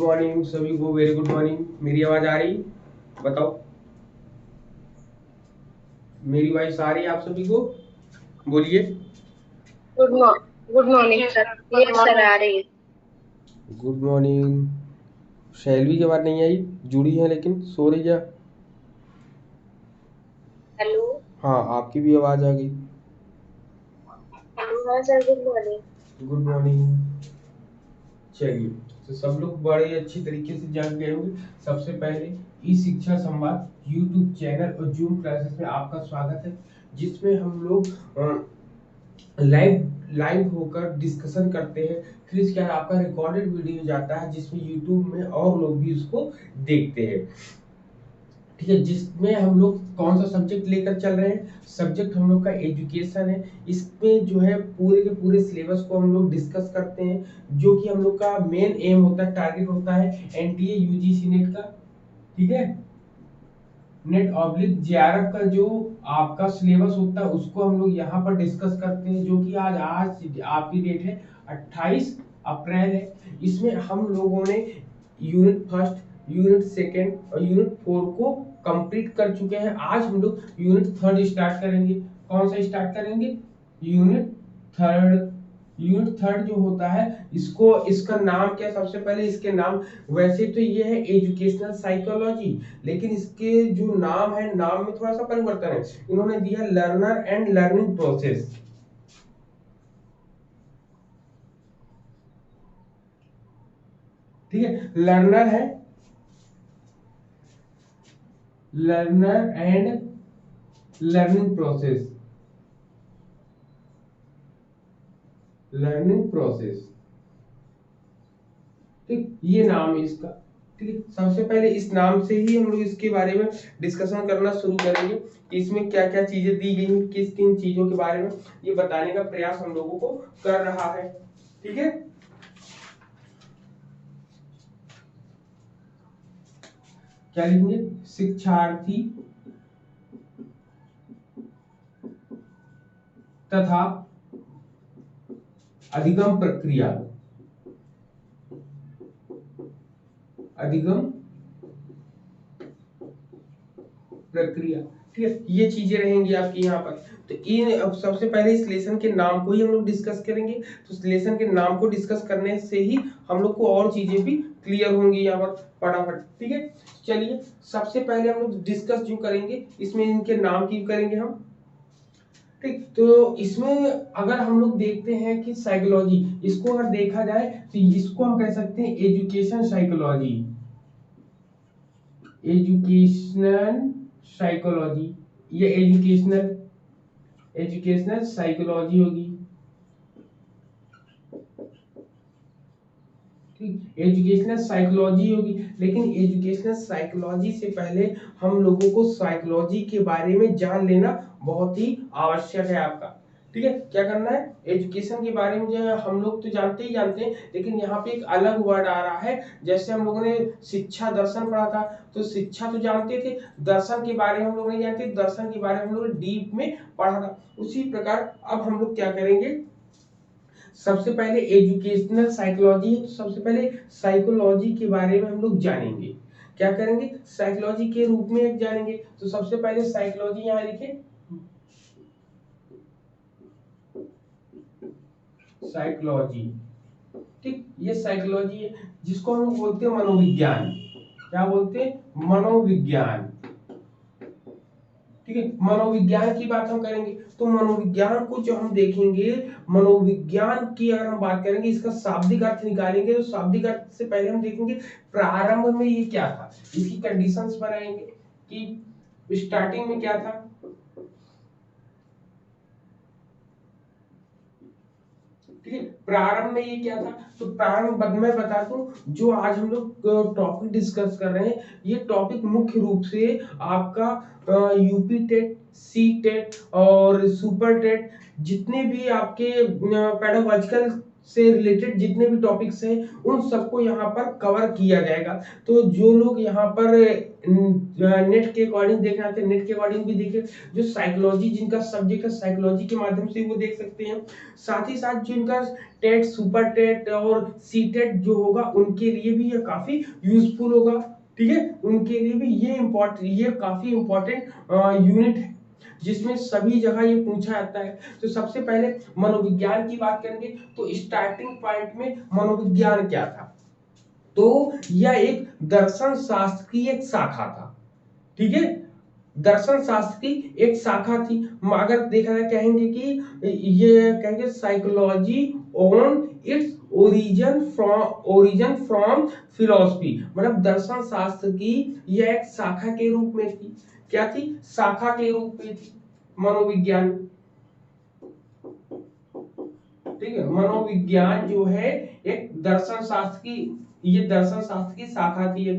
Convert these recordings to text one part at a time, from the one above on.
Morning सभी को, very good morning. मेरी आवाज आ रही? बताओ, मेरी वॉइस आ रही है आप सभी को? बोलिए। Good good morning sir. Yes sir, आ रही है। Good morning. शैलवी की आवाज नहीं आई? जुड़ी है लेकिन सो रही है। हेलो। हाँ, आपकी भी आवाज आ गई। हेलो हाँ sir, good morning. Good morning. चलिए, तो सब लोग बड़े अच्छी तरीके से जान गए होंगे। सबसे पहले ई शिक्षा संवाद यूट्यूब चैनल और जूम क्लासेस में आपका स्वागत है, जिसमें हम लोग लाइव लाइव होकर डिस्कशन करते हैं। फिर इसके बाद आपका रिकॉर्डेड वीडियो जाता है, जिसमें यूट्यूब में और लोग भी उसको देखते हैं। ठीक है, जिसमें हम लोग कौन सा सब्जेक्ट लेकर चल रहे हैं? सब्जेक्ट हम लोग का एजुकेशन है। इसमें जो है पूरे के पूरे सिलेबस को हम लोग डिस्कस करते हैं, जो कि हम लोग का मेन एम होता है, टारगेट होता है एनटीए यूजीसी नेट का। ठीक है, नेट ऑब्लिक जेआरएफ का जो आपका सिलेबस होता है, उसको हम लोग यहाँ पर डिस्कस करते हैं, जो कि आज आज आपकी डेट है 28 अप्रैल है। इसमें हम लोगों ने यूनिट फर्स्ट, यूनिट सेकेंड और यूनिट फोर को कंप्लीट कर चुके हैं। आज हम लोग यूनिट थर्ड स्टार्ट करेंगे। कौन सा स्टार्ट करेंगे? Unit third. यूनिट थर्ड जो होता है, इसको इसका नाम क्या? सबसे पहले इसके नाम, वैसे तो ये है एजुकेशनल साइकोलॉजी, लेकिन इसके जो नाम है, नाम में थोड़ा सा परिवर्तन है। इन्होंने दिया लर्नर एंड लर्निंग प्रोसेस। ठीक है, लर्नर है, learner and learning process, learning process. ठीक, ये नाम है इसका। ठीक है, सबसे पहले इस नाम से ही हम लोग इसके बारे में डिस्कशन करना शुरू करेंगे कि इसमें क्या क्या चीजें दी गई हैं, किस किन चीजों के बारे में ये बताने का प्रयास हम लोगों को कर रहा है। ठीक है, क्या लिखेंगे? शिक्षार्थी तथा अधिगम प्रक्रिया, अधिगम प्रक्रिया। ठीक है, ये चीजें रहेंगी आपकी यहाँ पर। तो इन अब सबसे पहले इस लेसन के नाम को ही हम लोग डिस्कस करेंगे। तो इस लेसन के नाम को डिस्कस करने से ही हम लोग को और चीजें भी क्लियर होंगी यहाँ पर फटाफट। ठीक है, चलिए सबसे पहले हम लोग डिस्कस जो करेंगे, इसमें इनके नाम की करेंगे हम। ठीक, तो इसमें अगर हम लोग देखते हैं कि साइकोलॉजी, इसको अगर देखा जाए तो इसको हम कह सकते हैं एजुकेशन साइकोलॉजी, एजुकेशनल साइकोलॉजी। ये एजुकेशनल एजुकेशनल साइकोलॉजी होगी। ठीक, एजुकेशनल साइकोलॉजी होगी। लेकिन एजुकेशनल साइकोलॉजी से पहले हम लोगों को साइकोलॉजी के बारे में जान लेना बहुत ही आवश्यक है आपका। ठीक है, क्या करना है? एजुकेशन के बारे में जो है हम लोग तो जानते ही जानते हैं, लेकिन यहाँ पे एक अलग वर्ड आ रहा है। जैसे हम लोगों ने शिक्षा दर्शन पढ़ा था, तो शिक्षा तो जानते थे, दर्शन के बारे में हम लोग नहीं जानते, दर्शन के बारे में हम लोग डीप में पढ़ा था। उसी प्रकार अब हम लोग क्या करेंगे? सबसे पहले एजुकेशनल साइकोलॉजी है, तो सबसे पहले साइकोलॉजी के बारे में हम लोग जानेंगे। क्या करेंगे? साइकोलॉजी के रूप में एक जानेंगे। तो सबसे पहले साइकोलॉजी यहाँ लिखे, साइकोलॉजी। ठीक, ये साइकोलॉजी है, जिसको हम लोग बोलते हैं मनोविज्ञान। क्या बोलते हैं? मनोविज्ञान। ठीक है, मनोविज्ञान की बात हम करेंगे। तो मनोविज्ञान को जो हम देखेंगे, मनोविज्ञान की अगर हम बात करेंगे, इसका शाब्दिक अर्थ निकालेंगे, तो शाब्दिक अर्थ से पहले हम देखेंगे प्रारंभ में ये क्या था, इसकी कंडीशंस बनाएंगे कि स्टार्टिंग में क्या था। ठीक है, प्रारंभ में ये क्या था? तो प्रारंभ मैं बता दूं, जो आज हम लोग टॉपिक डिस्कस कर रहे हैं, ये टॉपिक मुख्य रूप से आपका यूपी टेट, सी टेट और सुपर टेट, जितने भी आपके पेडागोजिकल से रिलेटेड जितने भी टॉपिक्स हैं उन सबको यहाँ पर कवर किया जाएगा। तो जो लोग यहाँ पर नेट के अकॉर्डिंग देखना चाहते हैं नेट के अकॉर्डिंग भी देखिए, जो साइकोलॉजी जिनका सब्जेक्ट है साइकोलॉजी के माध्यम से वो देख सकते हैं। साथ ही साथ जो इनका टेट, सुपर टेट और सी टेट जो होगा उनके लिए भी ये काफी यूजफुल होगा। ठीक है, उनके लिए भी ये काफी इंपॉर्टेंट यूनिट है जिसमें सभी जगह ये पूछा जाता है। तो सबसे पहले मनोविज्ञान की बात करेंगे तो स्टार्टिंग पॉइंट में मनोविज्ञान क्या था, तो यह एक दर्शन शास्त्र की एक शाखा था। ठीक है, दर्शन शास्त्र की एक शाखा थी। अगर देखा जाए कहेंगे कि ये कहेंगे psychology on its origin from philosophy, मतलब दर्शन शास्त्र की यह एक शाखा के रूप में थी। क्या थी? शाखा के रूप में थी मनोविज्ञान। ठीक है, मनोविज्ञान जो है एक दर्शन शास्त्र की, ये दर्शन शास्त्र की शाखा थी।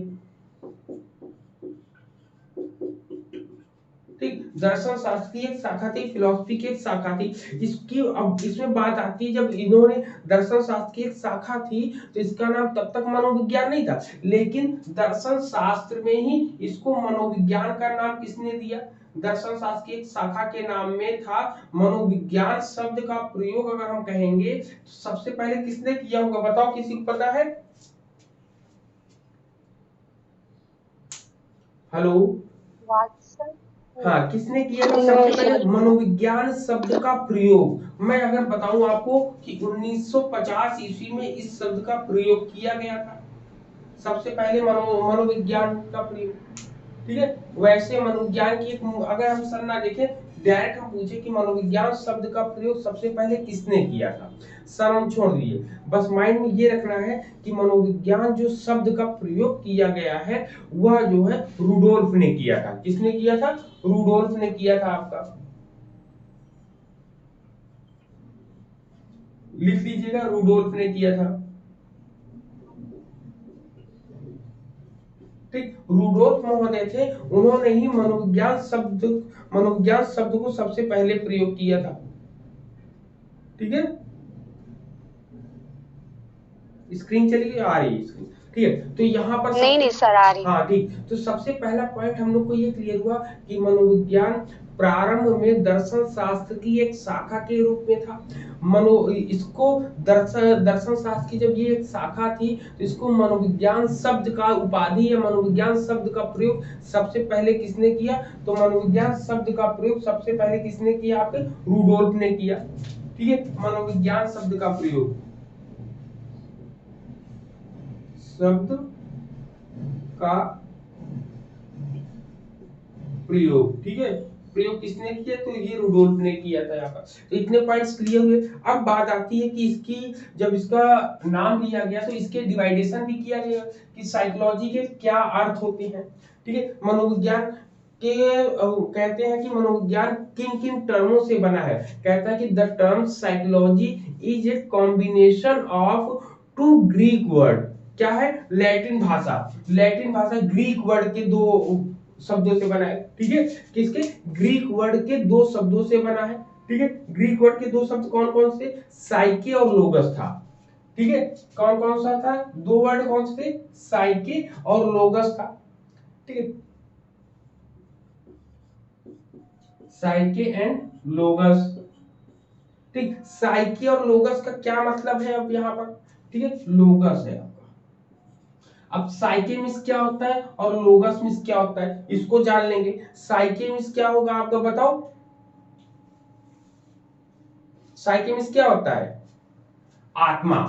ठीक, दर्शन शास्त्र की एक शाखा थी, फिलोसफी की एक शाखा थी। इसकी अब इसमें बात आती है, जब इन्होंने दर्शन शास्त्र की एक शाखा थी तो इसका नाम तब तक मनोविज्ञान नहीं था, लेकिन दर्शन शास्त्र में ही इसको मनोविज्ञान का नाम किसने दिया? दर्शन शास्त्र की एक शाखा के नाम में था मनोविज्ञान। शब्द का प्रयोग अगर हम कहेंगे तो सबसे पहले किसने किया होगा, बताओ, किसी को पता है? हेलो, हाँ, किसने किया था सबसे पहले मनोविज्ञान शब्द का प्रयोग? मैं अगर बताऊं आपको कि 1950 ईस्वी में इस शब्द का प्रयोग किया गया था, सबसे पहले मनोविज्ञान का प्रयोग। ठीक है, वैसे मनोविज्ञान की एक, अगर हम संज्ञा देखें, डायरेक्ट हम पूछे कि मनोविज्ञान शब्द का प्रयोग सबसे पहले किसने किया था, सर हम छोड़ दिए, बस माइंड में ये रखना है कि मनोविज्ञान जो शब्द का प्रयोग किया गया है वह जो है रूडोल्फ ने किया था। किसने किया था? रूडोल्फ ने किया था। आपका लिख लीजिएगा, रूडोल्फ ने किया था। ठीक, रूडोल्फ महोदय थे, उन्होंने ही मनोविज्ञान शब्द को सबसे पहले प्रयोग किया था। ठीक है, स्क्रीन चली आ रही है स्क्रीन? ठीक है, तो यहाँ पर नहीं सर आ रही। हाँ ठीक, तो सबसे पहला पॉइंट हम लोग को ये क्लियर हुआ कि मनोविज्ञान प्रारंभ में दर्शन शास्त्र की एक शाखा के रूप में था। इसको दर्शन शास्त्र की जब ये एक शाखा थी तो इसको मनोविज्ञान शब्द का उपाधि या मनोविज्ञान शब्द का प्रयोग सबसे पहले किसने किया? तो मनोविज्ञान शब्द का प्रयोग सबसे पहले किसने किया? आपके रूडोल्फ ने किया। ठीक है, मनोविज्ञान शब्द का प्रयोग, शब्द का प्रयोग, ठीक है, प्रयोग किसने किया? तो ये रूडोल्फ ने किया था। यहाँ पर तो इतने पॉइंट्स क्लियर हुए। अब बात आती है कि इसकी, जब इसका नाम लिया गया तो इसके डिवाइडेशन भी किया गया कि साइकोलॉजी के क्या अर्थ होते हैं। ठीक है, मनोविज्ञान के कहते हैं कि मनोविज्ञान किन किन टर्मों से बना है। कहता है कि the term psychology is a combination of two Greek word. क्या है? लैटिन भाषा, लैटिन भाषा ग्रीक वर्ड के दो शब्दों से बना है। ठीक है, किसके? ग्रीक वर्ड के दो शब्दों से बना है। ठीक है, ग्रीक वर्ड के दो शब्द कौन कौन से? साइके और लोगस था। ठीक है, कौन कौन सा था? दो वर्ड कौन से? साइके और लोगस था। ठीक है, साइके एंड लोगस। ठीक, साइके और लोगस का क्या मतलब है अब यहाँ पर? ठीक है, लोगस है। अब साइके मीन्स क्या होता है और लोगस मीन्स क्या होता है, इसको जान लेंगे। साइके मीन्स क्या होगा आपको बताओ? साइके मीन्स क्या होता है? आत्मा।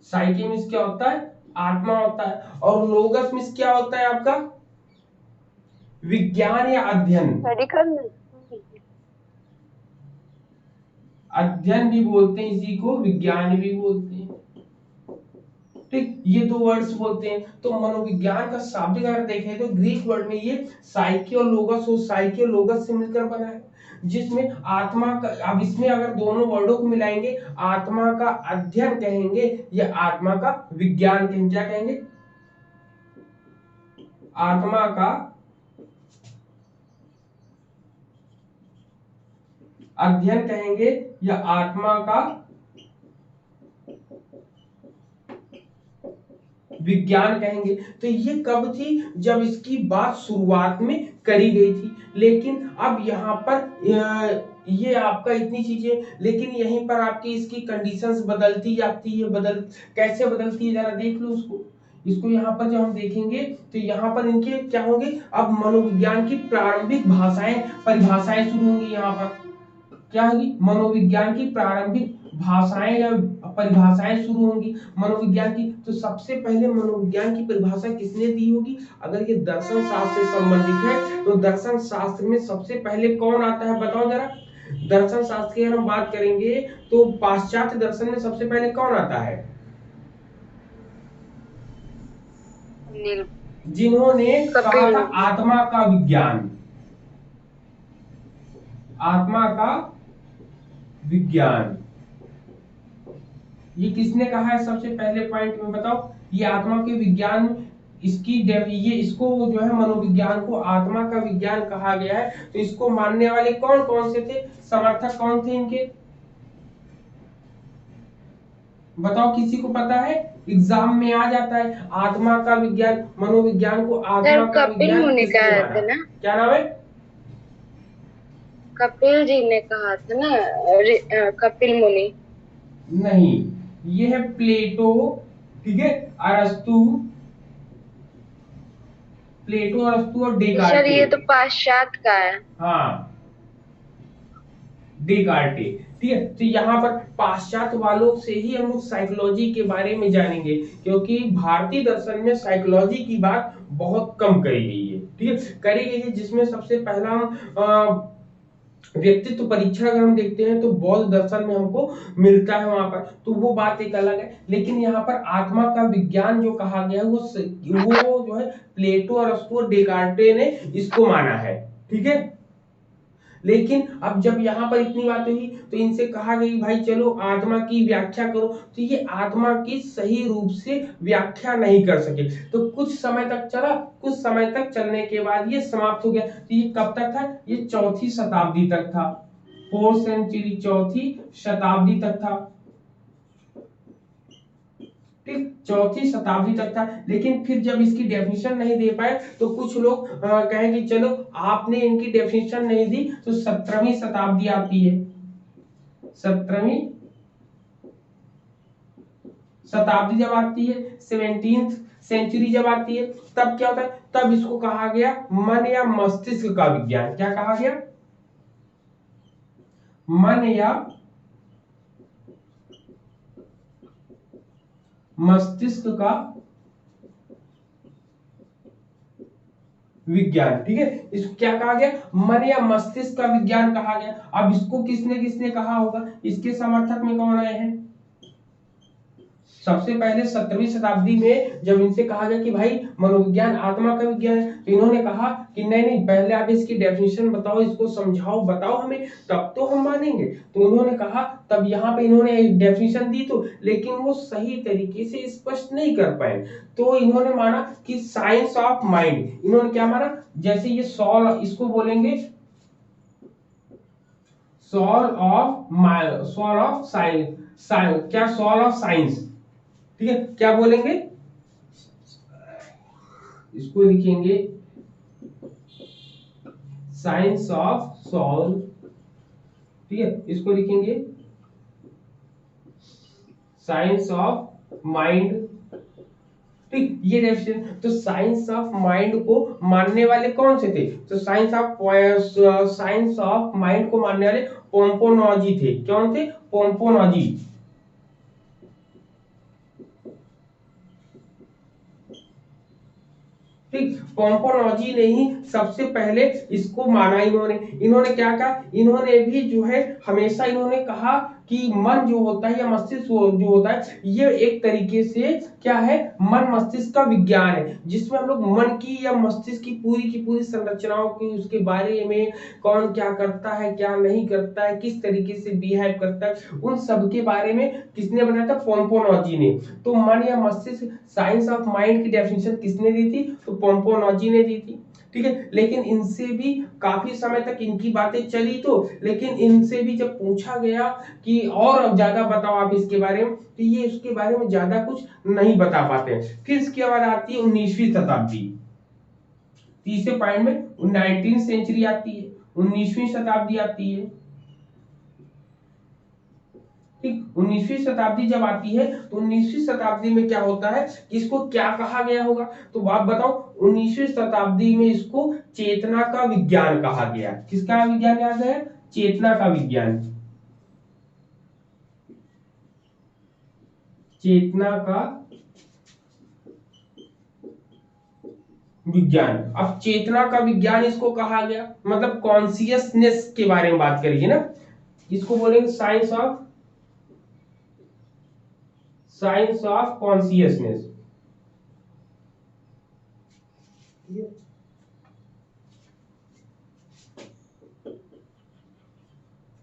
साइके मीन्स क्या होता है? आत्मा होता है। और लोगस मीन्स क्या होता है आपका? विज्ञान या अध्ययन। अध्ययन भी बोलते हैं इसी को, विज्ञान भी बोलते हैं। ठीक, ये दो वर्ड्स बोलते हैं। तो मनोविज्ञान का शाब्दिक अर्थ देखें तो ग्रीक वर्ड में ये साइके और लोगस हो, साइके और लोगस से मिलकर बना है, जिसमें आत्मा का, अब इसमें अगर दोनों वर्डों को मिलाएंगे, आत्मा का अध्ययन कहेंगे या आत्मा का विज्ञान कहेंगे। क्या कहेंगे? आत्मा का अध्ययन कहेंगे या आत्मा का विज्ञान कहेंगे। तो ये कब थी, जब इसकी बात शुरुआत में करी गई थी। लेकिन अब यहाँ पर ये आपका इतनी चीजें, लेकिन यहीं पर आपकी इसकी कंडीशंस बदलती जाती है। कैसे बदलती है जरा देख लो उसको। इसको यहाँ पर जब हम देखेंगे तो यहाँ पर इनके क्या होंगे, अब मनोविज्ञान की प्रारंभिक परिभाषाएं शुरू होंगी। यहाँ पर क्या होगी, मनोविज्ञान की प्रारंभिक भाषाएं या परिभाषाएं शुरू होंगी मनोविज्ञान की। तो सबसे पहले मनोविज्ञान की परिभाषा किसने दी होगी, अगर ये दर्शन शास्त्र से संबंधित है तो दर्शन शास्त्र में सबसे पहले कौन आता है बताओ जरा। दर्शन शास्त्र की अगर हम बात करेंगे तो पाश्चात्य दर्शन में सबसे पहले कौन आता है, जिन्होंने कहा था आत्मा का विज्ञान। आत्मा का विज्ञान ये किसने कहा है सबसे पहले पॉइंट में बताओ। ये आत्मा के विज्ञान, इसको जो है मनोविज्ञान को आत्मा का विज्ञान कहा गया है। तो इसको मानने वाले कौन कौन से थे, समर्थक कौन थे इनके बताओ, किसी को पता है, एग्जाम में आ जाता है। आत्मा का विज्ञान, मनोविज्ञान को आत्मा का विज्ञान किसने माना, क्या नाम है, कपिल जी ने कहा था ना, कपिल मुनि। नहीं, ये है प्लेटो, ठीक है, अरस्तु, प्लेटो, अरस्तु और डेकार्टे। ये तो पाश्चात्य का है। हाँ, डेकार्टे, ठीक है। तो यहाँ पर पाश्चात्य वालों से ही हम लोग साइकोलॉजी के बारे में जानेंगे, क्योंकि भारतीय दर्शन में साइकोलॉजी की बात बहुत कम करी गई है, ठीक है, करी गई है। जिसमें सबसे पहला हम व्यक्तित्व परीक्षण अगर हम देखते हैं तो बौद्ध दर्शन में हमको मिलता है वहां पर, तो वो बात एक अलग है। लेकिन यहाँ पर आत्मा का विज्ञान जो कहा गया है वो जो है प्लेटो, अरस्तु और डेकार्टे ने इसको माना है, ठीक है। लेकिन अब जब यहाँ पर इतनी बात हुई तो इनसे कहा गई भाई चलो आत्मा की व्याख्या करो, तो ये आत्मा की सही रूप से व्याख्या नहीं कर सके। तो कुछ समय तक चला, कुछ समय तक चलने के बाद ये समाप्त हो गया। तो ये कब तक था, ये 4वीं शताब्दी तक था, 4th सेंचुरी, 4वीं शताब्दी तक था, ठीक, 4वीं शताब्दी तक था। लेकिन फिर जब इसकी डेफिनेशन नहीं दे पाए तो कुछ लोग कहेंगे चलो आपने इनकी डेफिनेशन नहीं दी, तो 17वीं शताब्दी आती है, 17वीं शताब्दी जब आती है, 17th सेंचुरी जब आती है, तब क्या होता है, तब इसको कहा गया मन या मस्तिष्क का विज्ञान। क्या कहा गया, मन या मस्तिष्क का विज्ञान, ठीक है। इसको क्या कहा गया, मन या मस्तिष्क का विज्ञान कहा गया। अब इसको किसने किसने कहा होगा, इसके समर्थक में कौन आए हैं, सबसे पहले 17वीं शताब्दी में जब इनसे कहा गया कि भाई मनोविज्ञान आत्मा का विज्ञान है, तो इन्होंने कहा कि नहीं नहीं, पहले आप इसकी डेफिनेशन बताओ, इसको समझाओ, बताओ हमें, तब तो हम मानेंगे। तो उन्होंने कहा, तब यहाँ पे इन्होंने डेफिनेशन दी तो, लेकिन वो सही तरीके से स्पष्ट नहीं कर पाए। तो इन्होंने माना कि साइंस ऑफ माइंड, इन्होंने क्या माना, जैसे ये सॉल, इसको बोलेंगे सॉल ऑफ साइंस, क्या सॉल ऑफ साइंस, ठीक है, क्या बोलेंगे, इसको लिखेंगे साइंस ऑफ सॉल, ठीक है, इसको लिखेंगे साइंस ऑफ माइंड, ठीक, ये डेफिनेशन। तो साइंस ऑफ माइंड को मानने वाले कौन से थे, तो साइंस ऑफ माइंड को मानने वाले पोम्पोनॉजी थे। कौन थे, पोम्पोनॉजी, ठीक, पोम्पोनॉजी ने ही सबसे पहले इसको माना। इन्होंने क्या कहा, इन्होंने भी जो है हमेशा इन्होंने कहा कि मन जो होता है या मस्तिष्क जो होता है, ये एक तरीके से क्या है, मन मस्तिष्क का विज्ञान है, जिसमें हम लोग मन की या मस्तिष्क की पूरी संरचनाओं की, उसके बारे में कौन क्या करता है, क्या नहीं करता है, किस तरीके से बिहेव करता है, उन सब के बारे में किसने बनाया था, पोम्पोनॉजी ने। तो मन या मस्तिष्क, साइंस ऑफ माइंड की डेफिनेशन किसने दी थी, तो पोम्पोनॉजी ने दी थी। ठीक है, लेकिन इनसे भी काफी समय तक इनकी बातें चली तो, लेकिन इनसे भी जब पूछा गया कि और ज्यादा बताओ आप इसके बारे में, तो ये इसके बारे में ज्यादा कुछ नहीं बता पाते हैं। फिर इसके बाद आती है 19वीं शताब्दी। तीसरे पॉइंट में 19वीं सेंचुरी आती है, 19वीं शताब्दी आती है। ठीक, 19वीं शताब्दी जब आती है तो 19वीं शताब्दी में क्या होता है, इसको क्या कहा गया होगा, तो आप बताओ। 19वीं शताब्दी में इसको चेतना का विज्ञान कहा गया। किसका विज्ञान कहा गया? चेतना का विज्ञान। चेतना का विज्ञान। अब चेतना का विज्ञान इसको कहा गया, मतलब कॉन्सियसनेस के बारे में बात करिए ना, इसको बोलेंगे साइंस ऑफ कॉन्सियसनेस।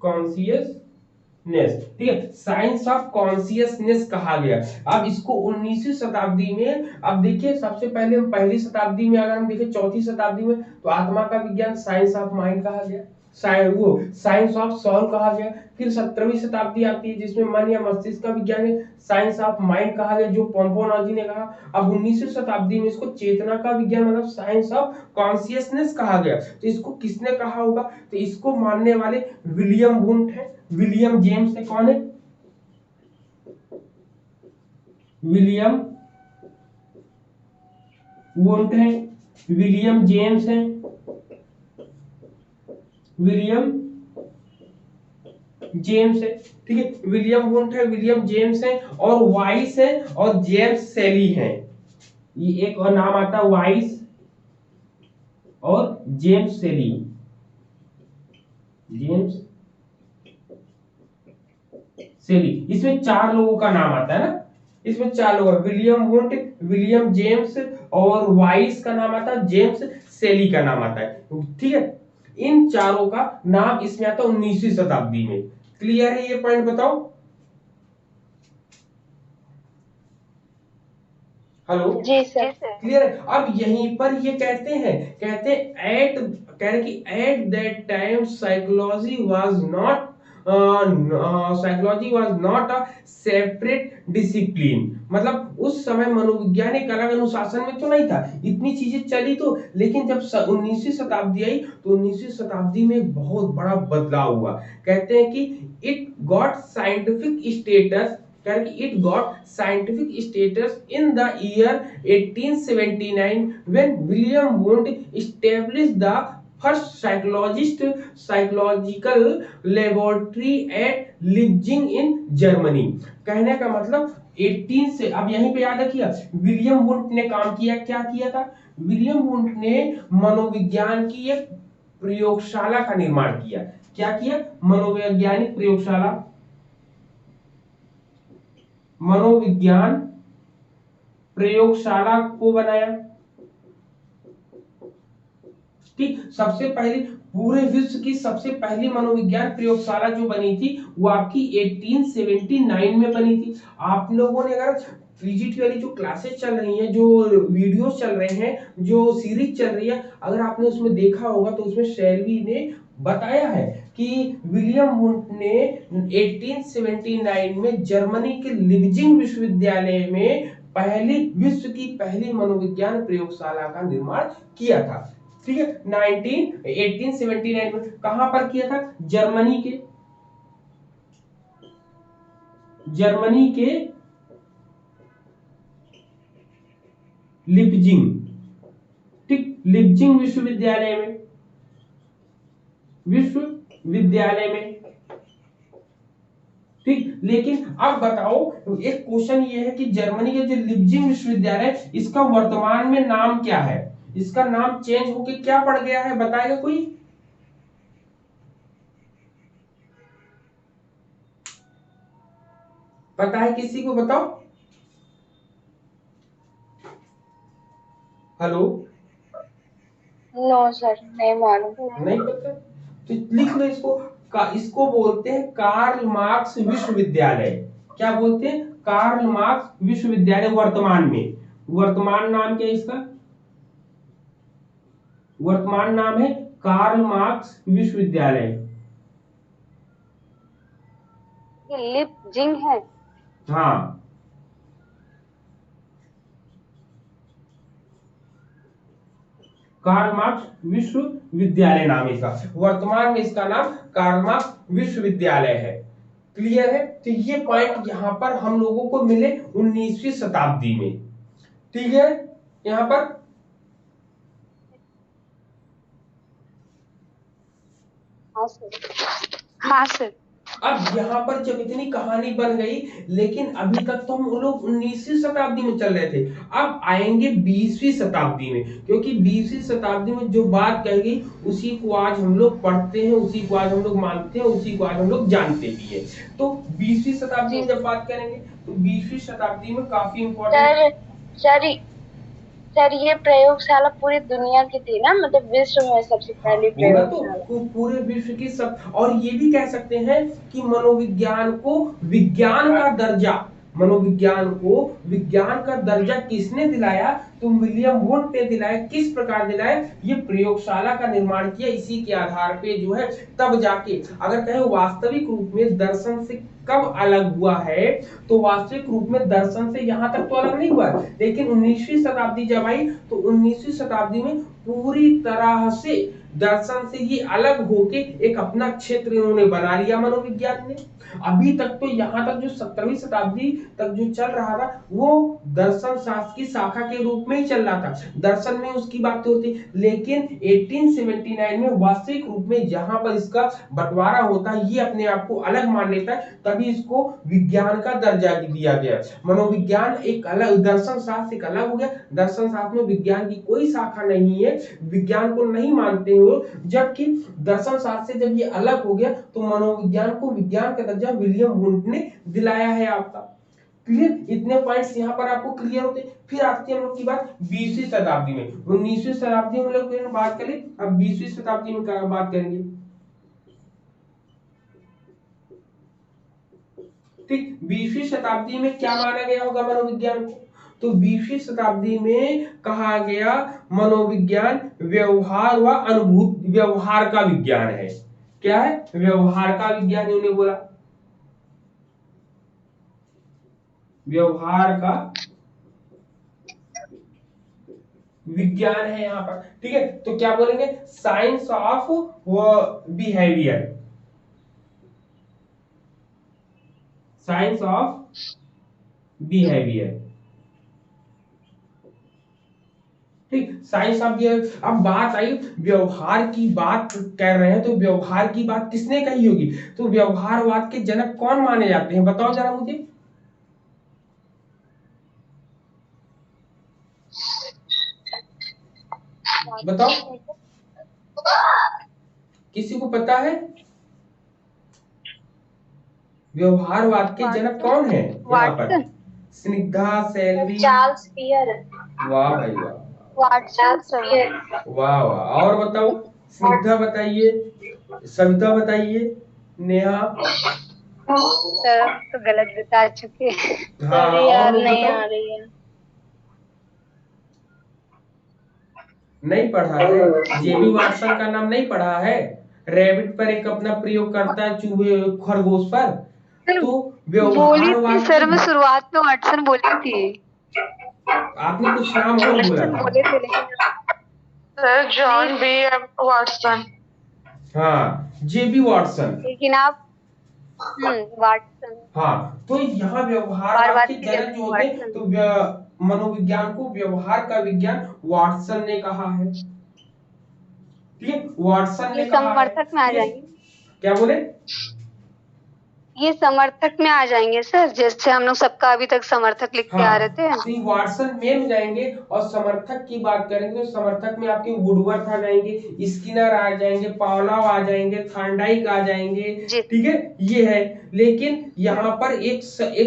कॉन्सियसनेस, ठीक है, साइंस ऑफ कॉन्सियसनेस कहा गया। अब इसको 19वीं शताब्दी में, अब देखिए सबसे पहले हम पहली शताब्दी में अगर हम देखें, चौथी शताब्दी में तो आत्मा का विज्ञान साइंस ऑफ माइंड कहा गया, साइंस ऑफ सोल कहा गया। फिर 17वीं शताब्दी आती है जिसमें मन या मस्तिष्क का विज्ञान है, साइंस ऑफ माइंड कहा गया, जो पोम्पोनोजी ने कहा। अब 19वीं शताब्दी में इसको चेतना का विज्ञान मतलब साइंस ऑफ कॉन्सियसनेस कहा गया। तो इसको किसने कहा होगा, तो इसको मानने वाले विलियम वुंट है, विलियम जेम्स है। कौन है? विलियम वुंट है, विलियम जेम्स है, विलियम जेम्स है, ठीक है, विलियम वुंट है, विलियम जेम्स है, और वाइस है, और जेम्स सेली है। ये एक और नाम आता है वाइस और जेम्स सेली। जेम्स सेली, इसमें 4 लोगों का नाम आता है ना, इसमें 4 लोग, विलियम वुंट, विलियम जेम्स और वाइस का नाम आता है, जेम्स सेली का नाम आता है, ठीक है। इन चारों का नाम इसमें आता है 19वीं शताब्दी में। क्लियर है ये पॉइंट? बताओ। हेलो जी सर। क्लियर है? अब यहीं पर ये कहते हैं, कह रहे कि at that time psychology was not a separate discipline. मतलब उस समय मनोविज्ञान एक अलग अनुशासन में तो नहीं था, इतनी चीजें चली तो, लेकिन जब 19वीं शताब्दी आई तो 19वीं शताब्दी में एक बहुत बड़ा बदलाव हुआ। कहते हैं कि it got scientific status, it got scientific status in the year 1879 when William Wundt established the first psychological laboratory at Leipzig in Germany। कहने का मतलब 18 से, अब यहीं पे याद रखिए, विलियम वुंट ने काम किया। क्या किया था? विलियम वुंट ने मनोविज्ञान की एक प्रयोगशाला का निर्माण किया। क्या किया? मनोवैज्ञानिक प्रयोगशाला, मनोविज्ञान प्रयोगशाला को बनाया। ठीक, सबसे पहली पूरे विश्व की सबसे पहली मनोविज्ञान प्रयोगशाला जो बनी थी वो आपकी 1879 में बनी थी। आप लोगों ने अगर पीजीटी वाली जो क्लासेस चल रही हैं, जो वीडियोस चल रहे हैं, जो सीरीज चल रही है, अगर आपने उसमें देखा होगा तो उसमें शेल्वी ने बताया है कि विलियम वुंट ने 1879 में जर्मनी के लिप्जिग विश्वविद्यालय में विश्व की पहली मनोविज्ञान प्रयोगशाला का निर्माण किया था। ठीक है, 1879 में कहां पर किया था? जर्मनी के लिप्जिग, ठीक, लिप्जिग विश्वविद्यालय में, ठीक। लेकिन अब बताओ, एक क्वेश्चन ये है कि जर्मनी के जो लिप्जिग विश्वविद्यालय, इसका वर्तमान में नाम क्या है? इसका नाम चेंज होके क्या पड़ गया है, बताएगा कोई? पता है किसी को? बताओ। हेलो, नो सर, नहीं मालूम। नहीं पता तो लिख लो इसको बोलते हैं कार्ल मार्क्स विश्वविद्यालय। क्या बोलते हैं? कार्ल मार्क्स विश्वविद्यालय। वर्तमान नाम क्या है इसका? वर्तमान नाम है कार्ल मार्क्स विश्वविद्यालय। लिपजिंग है। हाँ, कार्ल मार्क्स विश्वविद्यालय नाम है इसका, वर्तमान में इसका नाम कार्ल मार्क्स विश्वविद्यालय है। क्लियर है? तो ये पॉइंट यहां पर हम लोगों को मिले 19वीं शताब्दी में। ठीक है, यहां पर हाँ सर। हाँ सर। अब यहाँ पर जब इतनी कहानी बन गई, लेकिन अभी तक तो हम लोग 19वीं शताब्दी में चल रहे थे। अब आएंगे 20वीं शताब्दी में, क्योंकि 20वीं शताब्दी में जो बात कही गई उसी को आज हम लोग पढ़ते हैं, उसी को आज हम लोग मानते हैं, उसी को आज हम लोग जानते भी है। तो 20वीं शताब्दी में जब बात करेंगे तो 20वीं शताब्दी में काफी इंपॉर्टेंट सर सर ये प्रयोगशाला पूरी दुनिया की थी ना, मतलब विश्व में सबसे पहली प्रयोगशाला। तो पूरे विश्व की सब, और ये भी कह सकते हैं कि मनोविज्ञान को विज्ञान का दर्जा, मनोविज्ञान को विज्ञान का दर्जा किसने दिलाया? तो विलियम वुंट ने दिलाया। किस प्रकार दिलाया? ये प्रयोगशाला का निर्माण किया, इसी के आधार पे जो है तब जाके अगर कहें वास्तविक रूप में दर्शन से कब अलग हुआ है, तो वास्तविक रूप में दर्शन से यहां तक तो अलग नहीं हुआ, लेकिन 19वीं शताब्दी जब आई तो 19वीं शताब्दी में पूरी तरह से दर्शन से ये अलग होके एक अपना क्षेत्र इन्होंने बना लिया मनोविज्ञान ने। अभी तक तो यहाँ तक जो 17वीं शताब्दी तक जो चल रहा था वो दर्शन शास्त्र की शाखा के रूप में ही चल रहा था, दर्शन में उसकी बातें होती, लेकिन 1879 में वास्तविक रूप में जहां पर इसका बंटवारा होता है, ये अपने आप को अलग मान लेता है, तभी इसको विज्ञान का दर्जा दिया गया। मनोविज्ञान एक अलग, दर्शन शास्त्र एक अलग हो गया, दर्शन शास्त्र में विज्ञान की कोई शाखा नहीं है, विज्ञान को नहीं मानते हो, जबकि दर्शन शास्त्र से जब ये अलग हो गया तो मनोविज्ञान को विज्ञान का दर्जा विलियम वुंट ने दिलाया है आपका। क्लियर? इतने पॉइंट्स यहाँ पर आपको क्लियर होते हैं। फिर आती है हम लोग की बात 20वीं शताब्दी में। 19वीं शताब्दी में लोग बात करें, अब 20वीं शताब्दी में क्या बात करेंगे। ठीक, 20वीं शताब्दी में क्या माना गया होगा मनोविज्ञान को? तो 20वीं शताब्दी में कहा गया मनोविज्ञान व्यवहार व अनुभूति, व्यवहार का विज्ञान है। क्या है? व्यवहार का विज्ञान उन्होंने बोला, व्यवहार का विज्ञान है यहाँ पर। ठीक है, तो क्या बोलेंगे? Science of behaviour, science of behaviour. ठीक, साइंस ऑफ बिहेवियर। अब बात आई व्यवहार की, बात कर रहे हैं तो व्यवहार की बात किसने कही होगी? तो व्यवहारवाद के जनक कौन माने जाते हैं, बताओ जरा मुझे। बताओ, किसी को पता है व्यवहारवाद के जनक कौन है यहाँ पर? स्निग्धा, सेल्वी, चार्ल्स पियर। वाह भाई वाह, वाह वाह। और बताओ, स्निग्धा बताइए, सविता बताइए, नेहा। सर तो गलत बता चुके। हाँ, और लोग नहीं बताओ। आ रही है, नहीं पढ़ा है? जेबी वाटसन का नाम नहीं पढ़ा है? रैबिट पर एक अपना प्रयोग करता है, चूहे खरगोश पर। तो बोली थी सर, मैं व्यवहारवाद, शुरुआत में वाटसन बोली थी। आपने कुछ नाम और बोला था। बोले थे लेकिन सर जॉन बी वाटसन। हाँ, जेबी वाटसन, लेकिन आप वाटसन। हाँ। तो यहाँ व्यवहारवाद के जनक जो होते हैं, तो मनोविज्ञान को व्यवहार का विज्ञान वाटसन ने कहा है। ठीक है, वाटसन ने कहा है। समर्थक में आ जाएंगे, क्या बोले? ये समर्थक में आ जाएंगे सर, जैसे हम लोग सबका अभी तक समर्थक लिखते आ रहे थे। तो वाटसन में जाएंगे, और समर्थक की बात करेंगे तो समर्थक में आपके वुडवर्थ आ जाएंगे, स्किनर आ जाएंगे, पावलोव आ जाएंगे, थॉर्नडाइक आ जाएंगे। ठीक है, ये है। लेकिन यहाँ पर एक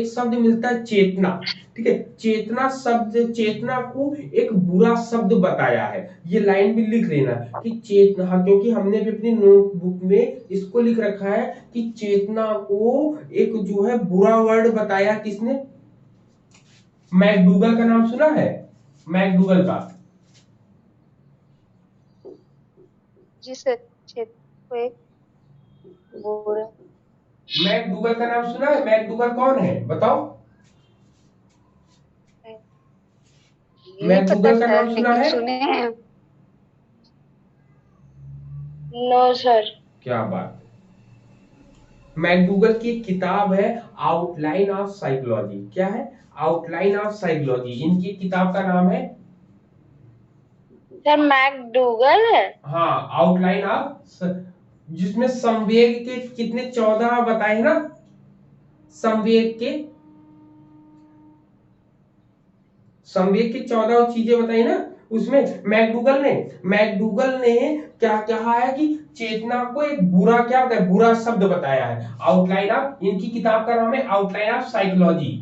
शब्द मिलता है, चेतना। ठीक है, चेतना शब्द, चेतना को एक बुरा शब्द बताया है, ये लाइन भी लिख लेना कि चेतना, क्योंकि हमने भी अपनी नोटबुक में इसको लिख रखा है कि चेतना को एक जो है बुरा वर्ड बताया किसने? मैकडूगल का नाम सुना है? मैकडूगल का, जिस क्षेत्र को एक बुरा मैकडूगल का नाम सुना है? मैकडूगल कौन है बताओ? नहीं पता मैकडूगल का सर, नाम सुना लेकिन है? सुने हैं। No sir. क्या बात है। मैकडूगल की एक किताब है आउटलाइन ऑफ साइकोलॉजी। क्या है? Outline of psychology. इनकी किताब का नाम है, सर मैकडूगल है। हाँ, आउटलाइन ऑफ, जिसमें संवेग के कितने 14 बताए हैं ना, संवेग के, संवेग की 14 चीजें बताई ना, उसमें मैकडूगल ने क्या कहा है कि चेतना को एक बुरा, क्या बताया, बुरा शब्द बताया है। आउटलाइन ऑफ, इनकी किताब का नाम है आउटलाइन ऑफ साइकोलॉजी।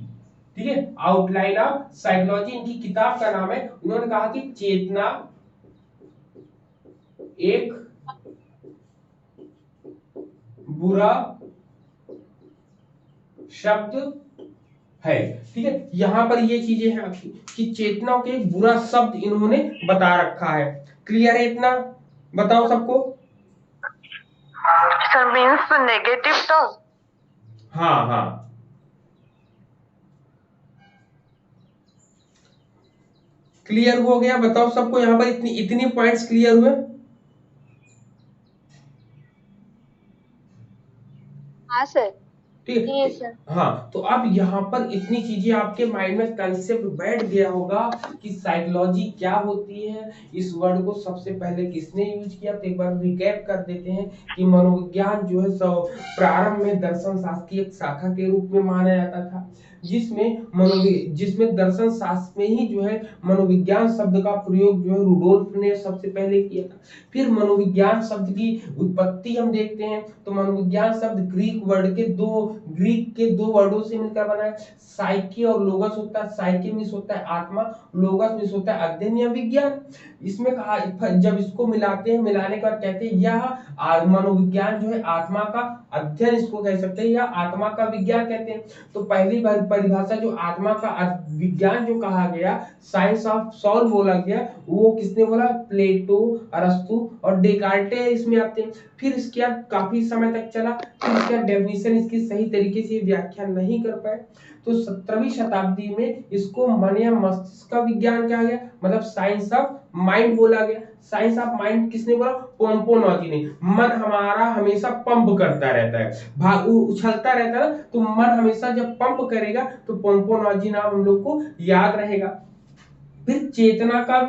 ठीक है, आउटलाइन ऑफ साइकोलॉजी इनकी किताब का नाम है। उन्होंने कहा कि चेतना एक बुरा शब्द है। ठीक है, यहां पर ये चीजें हैं आपकी कि चेतना के एक बुरा शब्द इन्होंने बता रखा है। क्लियर है इतना? बताओ सबको। Sir means the negative term. हाँ हाँ, क्लियर हो गया? बताओ सबको, यहां पर इतनी इतनी पॉइंट्स क्लियर हुए? हाँ सर। ठीक है, जी सर। हाँ, तो अब यहाँ पर इतनी चीजें आपके माइंड में कंसेप्ट बैठ गया होगा कि साइकोलॉजी क्या होती है। इस वर्ड को सबसे पहले किसने यूज किया, तो एक बार रिकैप कर देते हैं कि मनोविज्ञान जो है प्रारंभ में दर्शन शास्त्र की एक शाखा के रूप में माना जाता था, जिसमें दर्शन शास्त्र में ही जो है मनोविज्ञान शब्द का प्रयोग जो है रुडोल्फ ने सबसे पहले किया था। फिर मनोविज्ञान शब्द की उत्पत्ति हम देखते हैं, तो मनोविज्ञान शब्द ग्रीक के दो वर्डों से मिलकर बना है। साइकी और लोगस होता है, साइकी मीन्स होता है आत्मा, लोगस मीन्स होता है अध्ययन या विज्ञान। इसमें कहा, जब इसको मिलाते हैं, मिलाने के बाद कहते हैं यह मनोविज्ञान जो है आत्मा का अध्ययन इसको कह सकते हैं, या आत्मा का विज्ञान कहते हैं। तो पहली बार परिभाषा जो आत्मा का विज्ञान जो कहा गया, साइंस ऑफ सॉल बोला गया, वो किसने बोला? प्लेटो, अरस्तु और डेकार्टे इसमें आते हैं। फिर इसके बाद काफी समय तक चला, फिर इसका डेफिनेशन इसकी सही तरीके से व्याख्या नहीं कर पाए, तो 17वीं शताब्दी में इसको मन या मस्तिष्क का विज्ञान कहा गया, मतलब साइंस ऑफ माइंड बोला गया। साइंस ऑफ माइंड किसने बोला? पोम्पोनॉजी ने। मन हमारा हमेशा पंप करता रहता है, भाग उछलता रहता है, तो मन हमेशा जब पंप करेगा तो पोम्पोनॉजी नाम हम लोग को याद रहेगा। फिर चेतना का,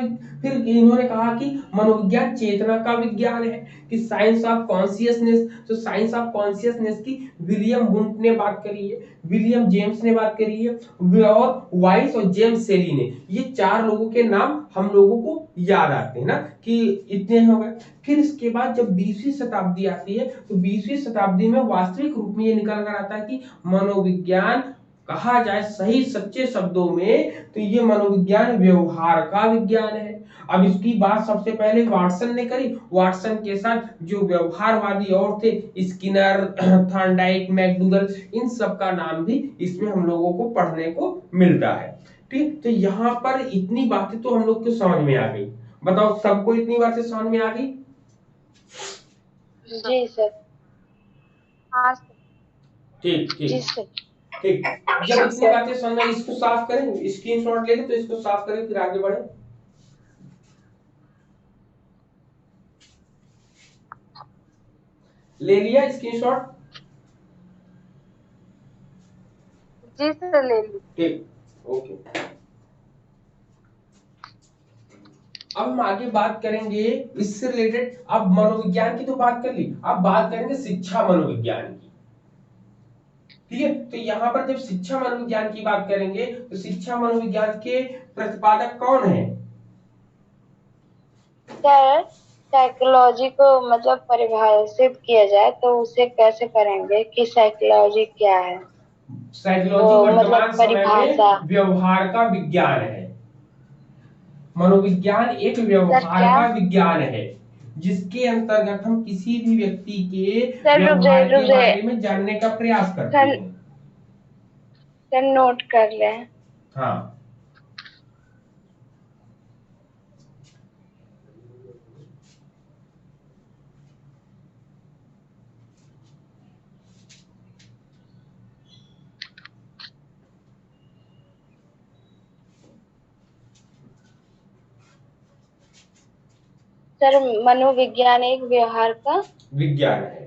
फिर इन्होंने कहा कि मनोविज्ञान चेतना का विज्ञान है, कि साइंस ऑफ कॉन्शियसनेस। तो साइंस ऑफ कॉन्शियसनेस की विलियम वुंट ने बात करी है, विलियम जेम्स ने बात करी है, और वाइस और जेम्स सेली ने। ये 4 लोगों के नाम हम लोगों को याद आते हैं ना, कि इतने हो गए। फिर इसके बाद जब 20वीं शताब्दी आती है, तो 20वीं शताब्दी में वास्तविक रूप में ये निकल कर आता है कि मनोविज्ञान कहा जाए सही सच्चे शब्दों में, तो ये मनोविज्ञान व्यवहार का विज्ञान है। अब इसकी बात सबसे पहले वाटसन ने करी। वाटसन के साथ जो व्यवहारवादी और थे, स्किनर, थॉर्नडाइक, मैकडूगल, इन सब का नाम भी इसमें हम लोगों को पढ़ने को मिलता है। ठीक, तो यहाँ पर इतनी बातें तो हम लोग को समझ में आ गई। बताओ सबको इतनी बातें समझ में आ गई? जी सर। हाँ सर। ठीक जी ठीक सर। ठीक। जब इतनी बातें समझ में, इसको साफ करें, स्क्रीनशॉट ले लें, तो इसको साफ करें, फिर आगे बढ़े। ले लिया स्क्रीनशॉट? जी सर ले ली। ठीक, ओके। अब हम आगे बात करेंगे इससे रिलेटेड। अब मनोविज्ञान की तो बात कर ली, अब बात करेंगे शिक्षा मनोविज्ञान की। ठीक है, तो यहाँ पर जब शिक्षा मनोविज्ञान की बात करेंगे, तो शिक्षा मनोविज्ञान के प्रतिपादक कौन है? सर साइकोलॉजी को मतलब परिभाषित किया जाए तो उसे कैसे करेंगे कि साइकोलॉजी क्या है? साइकोलॉजी वो मतलब वर्तमान समय परिभाषा। में व्यवहार का विज्ञान है। मनोविज्ञान एक सर व्यवहार क्या? का विज्ञान है, जिसके अंतर्गत हम किसी भी व्यक्ति के सर व्यवहार के रुक जाइए बारे में जानने का प्रयास करते सर। हैं। सर नोट कर लें। हाँ, सर मनोविज्ञान एक व्यवहार का विज्ञान है।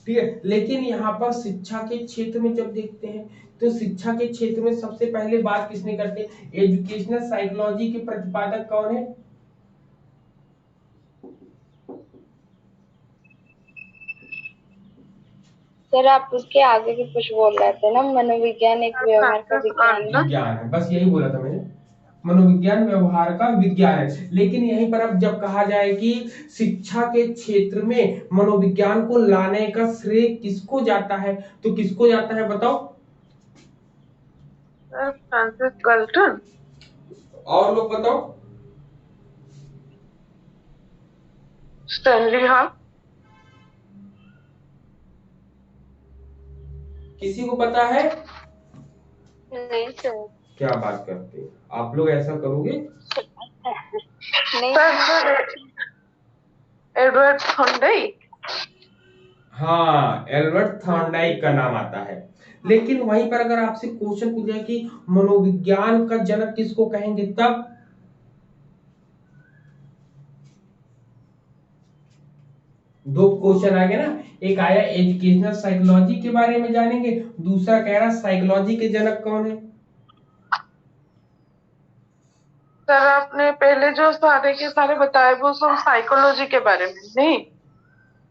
ठीक है, लेकिन यहाँ पर शिक्षा के क्षेत्र में जब देखते हैं तो शिक्षा के क्षेत्र में सबसे पहले बात किसने करते हैं? एजुकेशनल साइकोलॉजी के प्रतिपादक कौन है? सर आप उसके आगे भी कुछ बोल रहे थे ना, मनोविज्ञान एक व्यवहार का विज्ञान है। विज्ञान है, बस यही बोला था मैंने, मनोविज्ञान व्यवहार का विज्ञान है। लेकिन यहीं पर अब जब कहा जाए कि शिक्षा के क्षेत्र में मनोविज्ञान को लाने का श्रेय किसको जाता है, तो किसको जाता है बताओ? फ्रांसिस गल्टन। और लोग बताओ? Stanley hall. किसी को पता है? नहीं सर। क्या बात करते हैं आप लोग, ऐसा करोगे? नहीं एडवर्ड थॉर्नडाइक। हाँ, एल्बर्ट थॉर्नडाइक का नाम आता है। लेकिन वहीं पर अगर आपसे क्वेश्चन पूछ जाए कि मनोविज्ञान का जनक किसको कहेंगे, तब दो क्वेश्चन आ गए ना, एक आया एजुकेशनल साइकोलॉजी के बारे में जानेंगे, दूसरा कह रहा साइकोलॉजी के जनक कौन है। सर आपने पहले जो सारे के सारे बताए वो सब साइकोलॉजी के बारे में, नहीं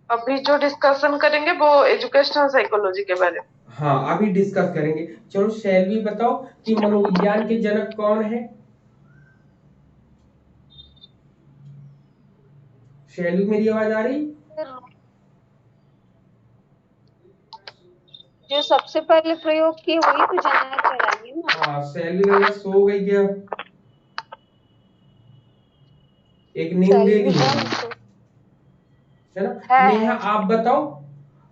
अभी जो डिस्कशन करेंगे वो एजुकेशनल साइकोलॉजी के बारे में। हाँ, अभी डिस्कस करेंगे। चलो शैलवी बताओ कि मनोविज्ञान के जनक कौन है? शैलवी, मेरी आवाज आ रही? जो सबसे पहले प्रयोग किए वही तो जनक कराएंगे ना। हाँ, शैलवी भैया सो गई क्या? एक नींद ले ली है ना? नेहा आप बताओ,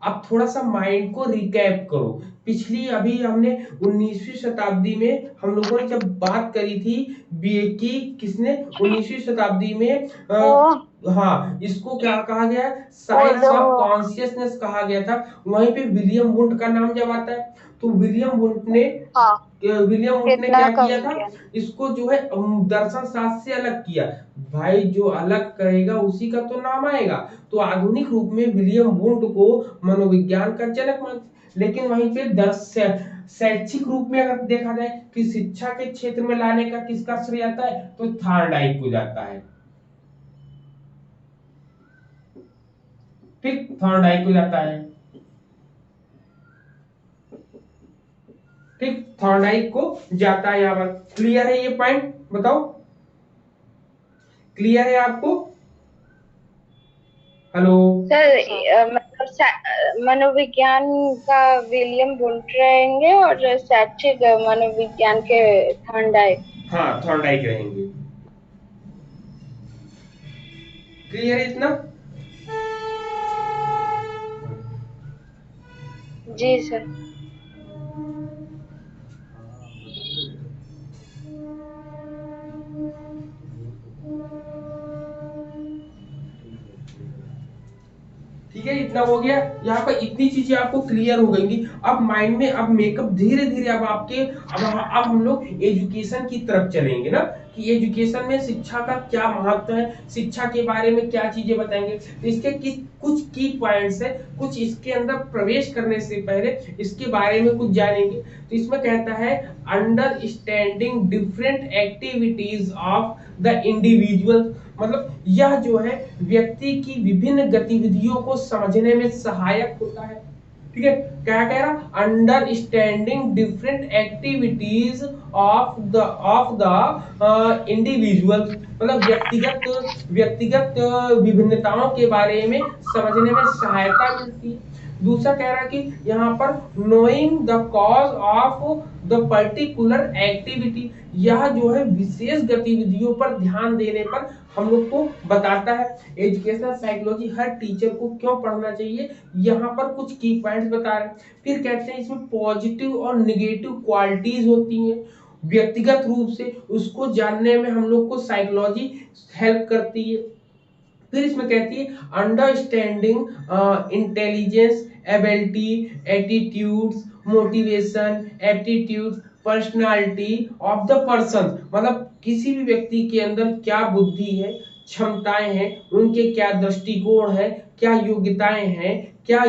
आप थोड़ा सा माइंड को रिकैप करो। पिछली अभी हमने 19वीं शताब्दी में हम लोगों ने जब बात करी थी की किसने 19वीं शताब्दी में हाँ, इसको क्या कहा गया है? साइंस ऑफ कॉन्शियसनेस कहा गया था। वहीं पे विलियम वुंट का नाम जब आता है तो विलियम वुंट ने क्या किया था? इसको जो है दर्शन शास्त्र से अलग किया। भाई जो अलग करेगा उसी का तो नाम आएगा। तो आधुनिक रूप में विलियम वुंट को मनोविज्ञान का जनक मानते। लेकिन वहीं पे शैक्षिक रूप में अगर देखा जाए कि शिक्षा के क्षेत्र में लाने का किसका श्रेय आता है, तो थॉर्नडाइक को जाता है। ठीक, थॉर्नडाइक को जाता है। ठीक, थॉर्नडाइक को जाता है। यहाँ पर क्लियर है ये पॉइंट? बताओ, क्लियर है आपको? हेलो सर मतलब मनोविज्ञान का विलियम वुंट रहेंगे और शैक्षिक मनोविज्ञान के थॉर्नडाइक। हाँ, थॉर्नडाइक रहेंगे। क्लियर है इतना? जी सर। ठीक है, इतना हो गया। यहाँ पर इतनी चीजें आपको क्लियर हो गई। अब माइंड में अब मेकअप धीरे धीरे अब आपके अब हम लोग एजुकेशन की तरफ चलेंगे ना, कि एजुकेशन में शिक्षा का क्या महत्व है, शिक्षा के बारे में क्या चीजें बताएंगे। तो इसके कुछ की पॉइंट्स है, कुछ इसके अंदर प्रवेश करने से पहले इसके बारे में कुछ जानेंगे। तो इसमें कहता है understanding different activities of the individual, मतलब यह जो है व्यक्ति की विभिन्न गतिविधियों को समझने में सहायक होता है। ठीक है, क्या कह रहा? Understanding different activities of the individual, मतलब व्यक्तिगत विभिन्नताओं के बारे में समझने में सहायता मिलती है। दूसरा कह रहा है कि यहाँ पर knowing the cause of the particular activity, यह जो है विशेष गतिविधियों पर ध्यान देने पर हम लोग को बताता है। एजुकेशनल साइकोलॉजी हर टीचर को क्यों पढ़ना चाहिए, यहाँ पर कुछ की पॉइंट्स बता रहे हैं। फिर कहते हैं इसमें पॉजिटिव और निगेटिव क्वालिटीज होती हैं, व्यक्तिगत रूप से उसको जानने में हम लोग को साइकोलॉजी हेल्प करती है। फिर इसमें कहती है understanding intelligence, ability, attitudes, motivation, aptitudes, personality of the person, मतलब किसी भी व्यक्ति के अंदर क्या बुद्धि है, क्षमताएं हैं, उनके क्या दृष्टिकोण है, क्या योग्यताएं हैं, क्या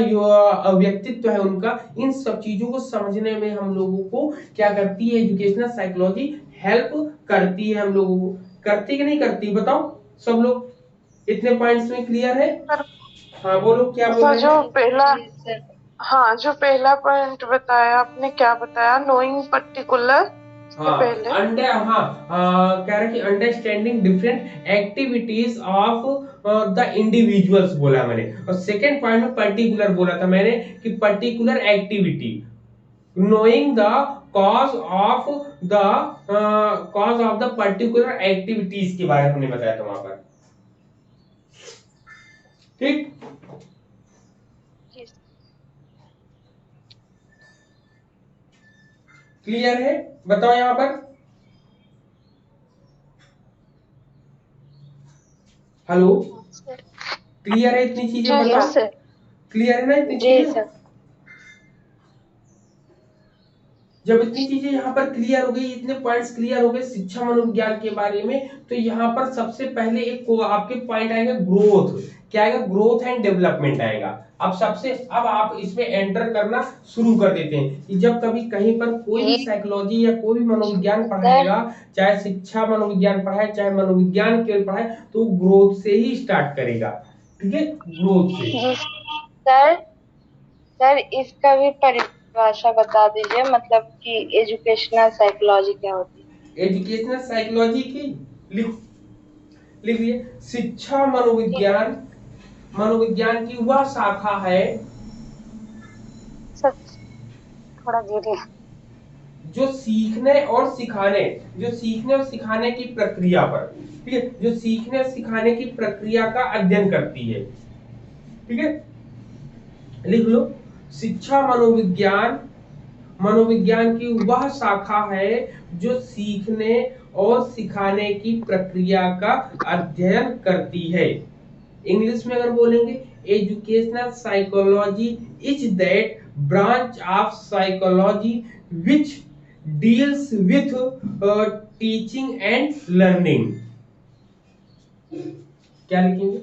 व्यक्तित्व है उनका, इन सब चीजों को समझने में हम लोगों को क्या करती है एजुकेशनल साइकोलॉजी, हेल्प करती है हम लोगों को। करती कि नहीं करती, बताओ सब लोग, इतने पॉइंट्स में क्लियर है? सर हाँ बोलो, क्या बोल रहे जो हैं? पहला, जी सर। हाँ जो पहला पॉइंट बताया आपने, क्या बताया, नोइंग पर्टिकुलर, उसके हाँ पहले अंडर, हाँ कह रहे कि understanding different activities of the individuals बोला मैंने, और सेकेंड पॉइंट में पर्टिकुलर बोला था मैंने कि particular activity, knowing the cause of the particular activities के बारे में हमने बताया था वहां पर। ठीक, जी क्लियर है? बताओ यहां पर, हेलो, सर। क्लियर है इतनी चीजें? जी बताओ, सर। क्लियर है ना इतनी जी चीजें? सर। जब इतनी चीजें यहाँ पर क्लियर हो गई, इतने पॉइंट्स क्लियर हो गए शिक्षा मनोविज्ञान के बारे में, तो यहाँ पर सबसे पहले एक आपके पॉइंट आएगा ग्रोथ। क्या आएगा? ग्रोथ एंड डेवलपमेंट आएगा। अब आप इसमें एंटर करना शुरू कर देते हैं कि जब कभी कहीं पर कोई भी साइकोलॉजी या कोई भी मनोविज्ञान सर। पढ़ाएगा, चाहे शिक्षा मनोविज्ञान पढ़ाए चाहे मनोविज्ञान केवल पढ़ाए, तो ग्रोथ से ही स्टार्ट करेगा। ठीक है, ग्रोथ से। जी सर। सर इसका भी परिभाषा बता दीजिए, मतलब कि एजुकेशनल साइकोलॉजी क्या होती एजुकेशनल साइकोलॉजी की लिख लिखिए, शिक्षा है? मनोविज्ञान, मनोविज्ञान की वह शाखा है सर थोड़ा धीरे। जो सीखने और सिखाने, जो सीखने और सिखाने की प्रक्रिया पर, ठीक है, जो सीखने और सिखाने की प्रक्रिया का अध्ययन करती है। ठीक है, लिख लो, शिक्षा मनोविज्ञान, मनोविज्ञान की वह शाखा है जो सीखने और सिखाने की प्रक्रिया का अध्ययन करती है। इंग्लिश में अगर बोलेंगे, educational psychology is that branch of psychology which deals with teaching and learning. क्या लिखेंगे?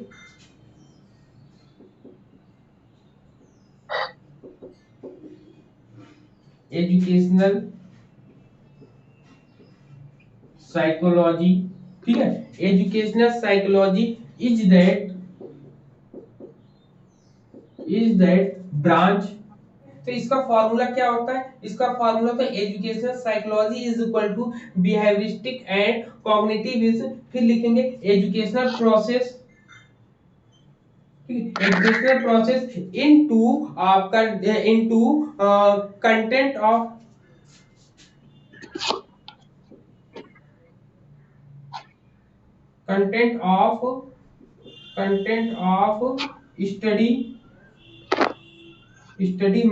एजुकेशनल साइकोलॉजी, ठीक है, educational psychology is that branch. तो इसका फॉर्मूला क्या होता है? इसका फॉर्मूला तो educational psychology is equal to behavioristic and cognitivism, फिर लिखेंगे educational process, educational process into आपका into content of content of study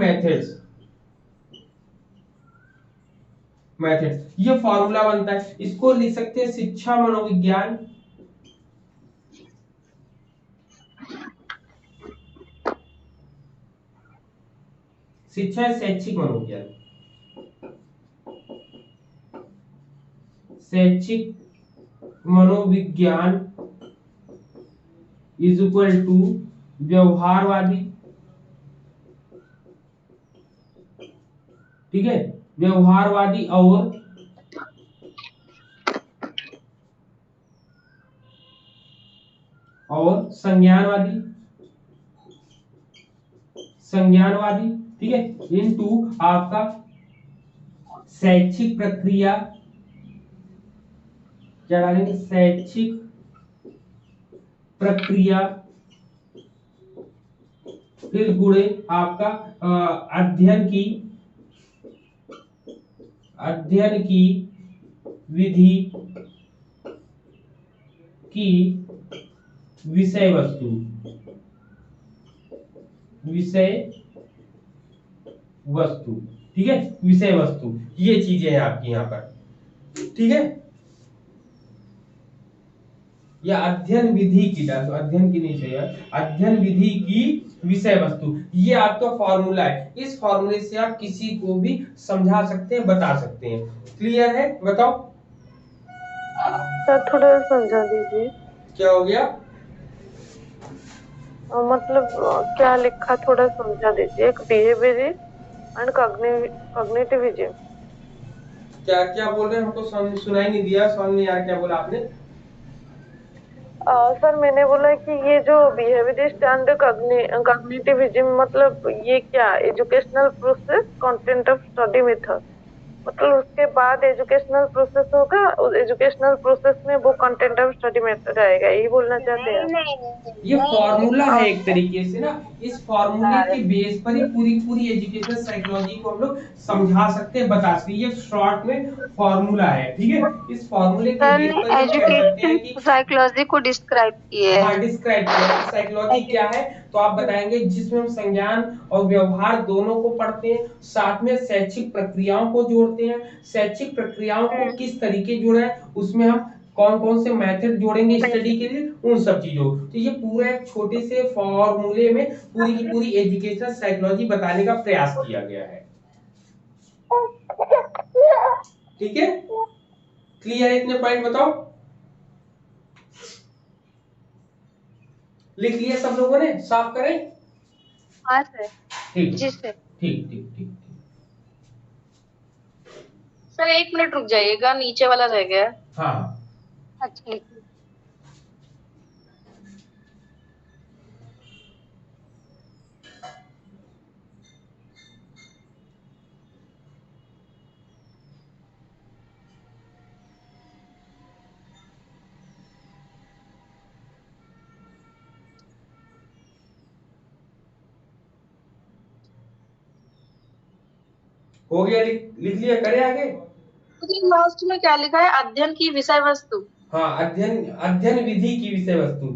methods, ये फॉर्मूला बनता है। इसको लिख सकते हैं शिक्षा मनोविज्ञान, शिक्षा शैक्षिक मनोविज्ञान, शैक्षिक मनोविज्ञान इज इक्वल टू व्यवहारवादी, ठीक है, व्यवहारवादी और संज्ञानवादी, ठीक है, इनटू आपका शैक्षिक प्रक्रिया, क्या डालेंगे? शैक्षिक प्रक्रिया, फिर गुणे आपका अध्ययन की विधि की विषय वस्तु, ठीक है, विषय वस्तु, ये चीजें हैं आपकी यहां पर। ठीक है, या अध्ययन विधि की, अध्ययन की नहीं चाहिए, अध्ययन विधि की विषय वस्तु, ये आपका फॉर्मूला है। इस फॉर्मूले से आप किसी को भी समझा सकते हैं, बता सकते हैं। क्लियर है? बताओ सर थोड़ा समझा दीजिए। क्या हो गया? मतलब क्या लिखा थोड़ा समझा दीजिए। एक बिहेवियरिस्ट एंड कॉग्निटिविज्म। क्या क्या बोल रहे हैं? हमको सुनाई नहीं दिया, समझ नहीं आया क्या बोला आपने। सर मैंने बोला कि ये जो बिहेवियरिस्ट एंड कॉग्निटिविज्म मतलब ये क्या educational process content of study method, मतलब उसके बाद एजुकेशनल प्रोसेस होगा, उस एजुकेशनल प्रोसेस में वो कंटेंट ऑफ स्टडी मेथड आएगा, यही बोलना चाहते हैं नहीं आप? नहीं नहीं ये नहीं, फॉर्मूला है आप एक तरीके से ना, इस फॉर्मूले के बेस पर ही पूरी पूरी एजुकेशनल साइकोलॉजी को हम लोग समझा सकते हैं, बता सकते हैं। ये शॉर्ट में फॉर्मूला है, ठीक है। इस फॉर्मूले के सर बेस ने पर ही हम कह सकते एजुकेशन हैं कि साइकोलॉजी को डिस्क्राइब किए हाँ, हैं। डिस्क्राइब किया कि साइकोलॉजी क्या है। तो आप बताएंगे जिसमें हम संज्ञान और व्यवहार दोनों को पढ़ते हैं, साथ में शैक्षिक प्रक्रियाओं को जोड़ते हैं। शैक्षिक प्रक्रियाओं को किस तरीके जोड़े हैं, उसमें हम कौन कौन से मेथड जोड़ेंगे स्टडी के लिए, उन सब चीजों। तो ये पूरा एक छोटे से फॉर्मूले में पूरी की पूरी एजुकेशनल साइकोलॉजी बताने का प्रयास किया गया है, ठीक है। क्लियर है? इतने पॉइंट बताओ। लिख लिया सब लोगों ने? साफ करें? हाँ सर। ठीक जी सर। ठीक ठीक ठीक। सर 1 मिनट रुक जाइएगा, नीचे वाला रह गया। हाँ, अच्छा लिखिए। हो गया? लिख लिया? करे आगे? लास्ट में क्या लिखा है? अध्ययन की विषय वस्तु। हाँ, अध्ययन अध्ययन विधि की विषय वस्तु।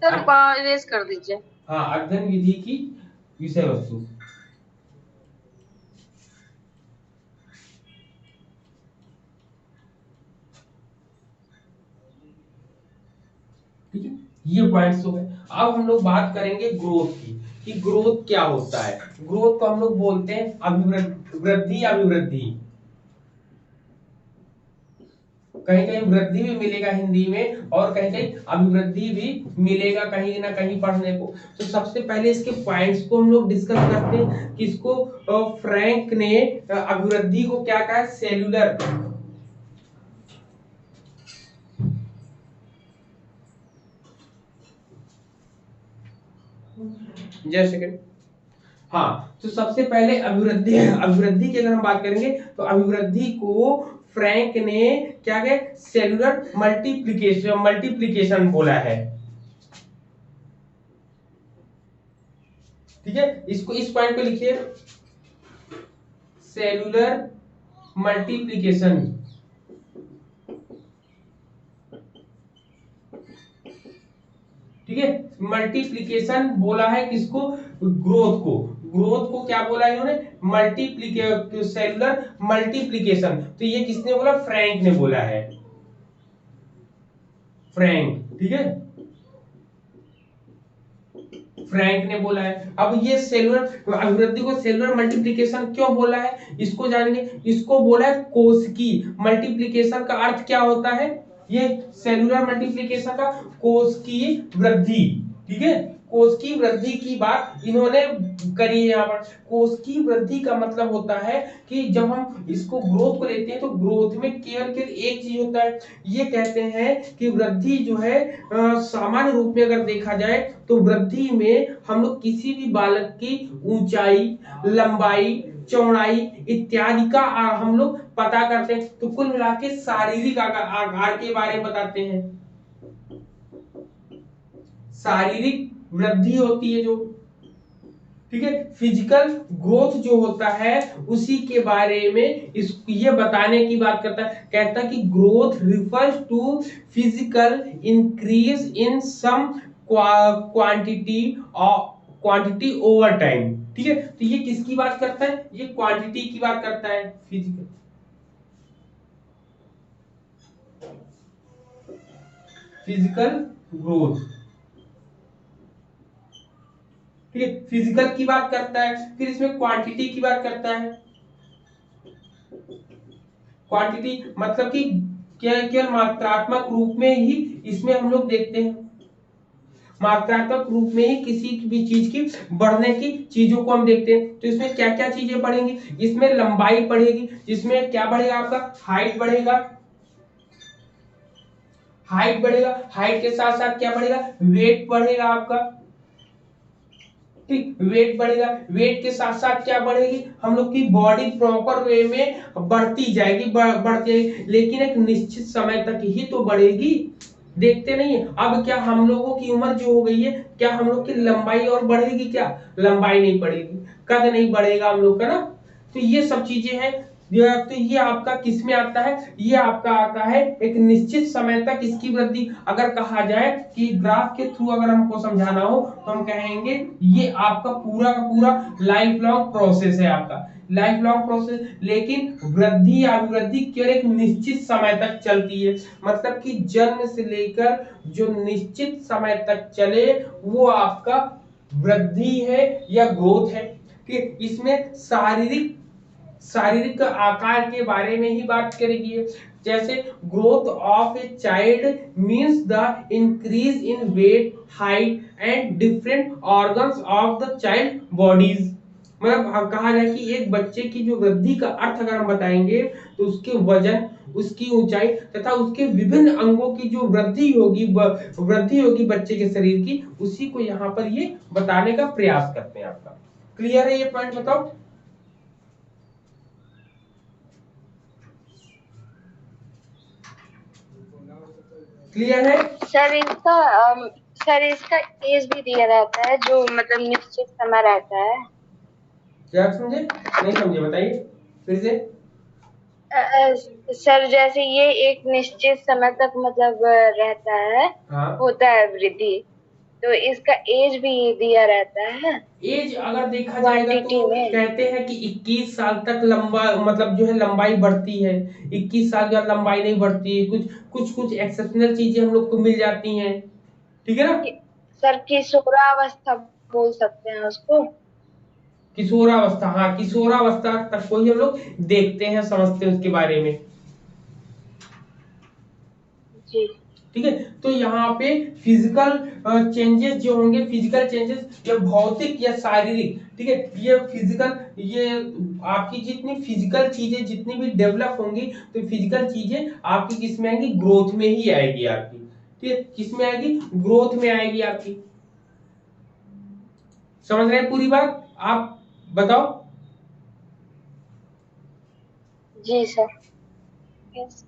सर अ- इरेज कर दीजिए। हाँ, अध्ययन विधि की विषय वस्तु, ठीक है। ये पॉइंट्स हो गए। अब हम लोग बात करेंगे ग्रोथ की, कि ग्रोथ क्या होता है। ग्रोथ को हम लोग बोलते हैं वृद्धि, अभिवृद्धि। कहीं कहीं वृद्धि भी मिलेगा हिंदी में, और कहीं कहीं अभिवृद्धि भी मिलेगा कहीं ना कहीं पढ़ने को। तो सबसे पहले इसके पॉइंट्स को हम लोग डिस्कस करते हैं। किसको? फ्रैंक ने अभिवृद्धि को क्या कहा? सेलुलर। Just second. हाँ, तो सबसे पहले अभिवृद्धि, अभिवृद्धि की अगर हम बात करेंगे तो अभिवृद्धि को फ्रैंक ने क्या कहे? सेलुलर मल्टीप्लिकेशन, मल्टीप्लिकेशन बोला है, ठीक है। इसको इस पॉइंट पे लिखिए, सेलुलर मल्टीप्लिकेशन, ठीक है। मल्टीप्लिकेशन बोला है किसको? ग्रोथ को। ग्रोथ को क्या बोला इन्होंने? Cellular multiplication. तो ये किसने बोला? फ्रैंक ने बोला है, फ्रैंक, ठीक है। फ्रैंक ने बोला है। अब ये सेलुलर अभिवृद्धि को सेलुलर मल्टीप्लिकेशन क्यों बोला है, इसको जानेंगे। इसको बोला है कोशिकी मल्टीप्लिकेशन। का अर्थ क्या होता है? ये सेलुलर मल्टीप्लिकेशन का कोशिकीय वृद्धि, ठीक है। कोशिकीय वृद्धि की बात इन्होंने करी है यहाँ पर। कोशिकीय वृद्धि का मतलब होता है कि जब हम इसको ग्रोथ को लेते हैं तो ग्रोथ में केवल केवल एक चीज होता है। ये कहते हैं कि वृद्धि जो है सामान्य रूप में अगर देखा जाए तो वृद्धि में हम लोग किसी भी बालक की ऊंचाई, लंबाई, चौड़ाई इत्यादि का हम लोग पता करते हैं। तो कुल मिला के शारीरिक आकार के बारे में बताते हैं। शारीरिक वृद्धि होती है जो, ठीक है। फिजिकल ग्रोथ जो होता है उसी के बारे में इस ये बताने की बात करता है। कहता है कि growth refers to physical increase in some quantity quantity over time, ठीक है। तो ये किसकी बात करता है? ये क्वांटिटी की बात करता है, फिजिकल, फिजिकल ग्रोथ, ठीक है। फिजिकल की बात करता है, फिर इसमें क्वांटिटी की बात करता है। क्वांटिटी मतलब कि केवल मात्रात्मक रूप में ही इसमें हम लोग देखते हैं, मात्रात्मक रूप में ही किसी भी चीज की बढ़ने की चीजों को हम देखते हैं। तो इसमें क्या क्या चीजें बढ़ेंगी, इसमें लंबाई बढ़ेगी, जिसमें क्या बढ़ेगा आपका हाइट बढ़ेगा, हाइट बढ़ेगा, हाइट के साथ साथ क्या बढ़ेगा, वेट बढ़ेगा आपका, ठीक, वेट बढ़ेगा, वेट के साथ साथ क्या बढ़ेगी, हम लोग की बॉडी प्रॉपर वे में बढ़ती जाएगी, बढ़ती जाएगी, लेकिन एक निश्चित समय तक ही तो बढ़ेगी, देखते नहीं है। अब क्या हम लोगों की उम्र जो हो गई है, क्या हम लोग की लंबाई और बढ़ेगी, क्या लंबाई नहीं बढ़ेगी, कद नहीं बढ़ेगा हम लोग का ना। तो ये सब चीजें हैं। तो ये आपका किस में आता है, ये आपका आता है एक निश्चित समय तक इसकी वृद्धि। अगर कहा जाए कि ग्राफ के थ्रू अगर हमको समझाना हो तो हम कहेंगे ये आपका पूरा का पूरा लाइफ लॉन्ग प्रोसेस है, आपका लाइफ लॉन्ग प्रोसेस, लेकिन वृद्धि या अभिवृद्धि केवल एक निश्चित समय तक चलती है। मतलब कि जन्म से लेकर जो निश्चित समय तक चले वो आपका वृद्धि है या ग्रोथ है। कि इसमें शारीरिक शारीरिक आकार के बारे में ही बात करेगी। जैसे growth of a child means the increase in weight, height and different organs of the child bodies. मतलब कहा जाए कि एक बच्चे की जो वृद्धि का अर्थ अगर हम बताएंगे तो उसके वजन, उसकी ऊंचाई तथा उसके विभिन्न अंगों की जो वृद्धि होगी बच्चे के शरीर की, उसी को यहाँ पर ये बताने का प्रयास करते हैं। आपका क्लियर है ये पॉइंट, बताओ। क्लियर है सर इसका एज भी दिया रहता है जो मतलब निश्चित समय रहता है। क्या समझे, नहीं समझे, बताइए फिर से। सर जैसे ये एक निश्चित समय तक मतलब रहता है, हाँ, होता है वृद्धि, तो इसका एज भी दिया रहता है एज अगर देखा जाएगा तो क्वांटिटी में। कहते हैं कि 21 साल तक लंबा मतलब जो है लंबाई बढ़ती है, 21 साल के बाद लंबाई नहीं बढ़ती है, कुछ एक्सेप्शनल चीजें हम लोग को मिल जाती हैं, ठीक है ना। सर किशोरावस्था बोल सकते हैं उसको। किशोरावस्था, हाँ किशोरावस्था तक को ही हम लोग देखते हैं, समझते हैं उसके बारे में, जी। ठीक है। तो यहाँ पे फिजिकल चेंजेस जो होंगे, फिजिकल चेंजेस या भौतिक या शारीरिक, ठीक है, ये फिजिकल, ये आपकी जितनी फिजिकल चीजें जितनी भी डेवलप होंगी तो फिजिकल चीजें आपकी किस में आएंगी, ग्रोथ में ही आएगी आपकी, ठीक है, किस में आएगी, ग्रोथ में आएगी आपकी। समझ रहे हैं पूरी बात, आप बताओ। जी सर। यस।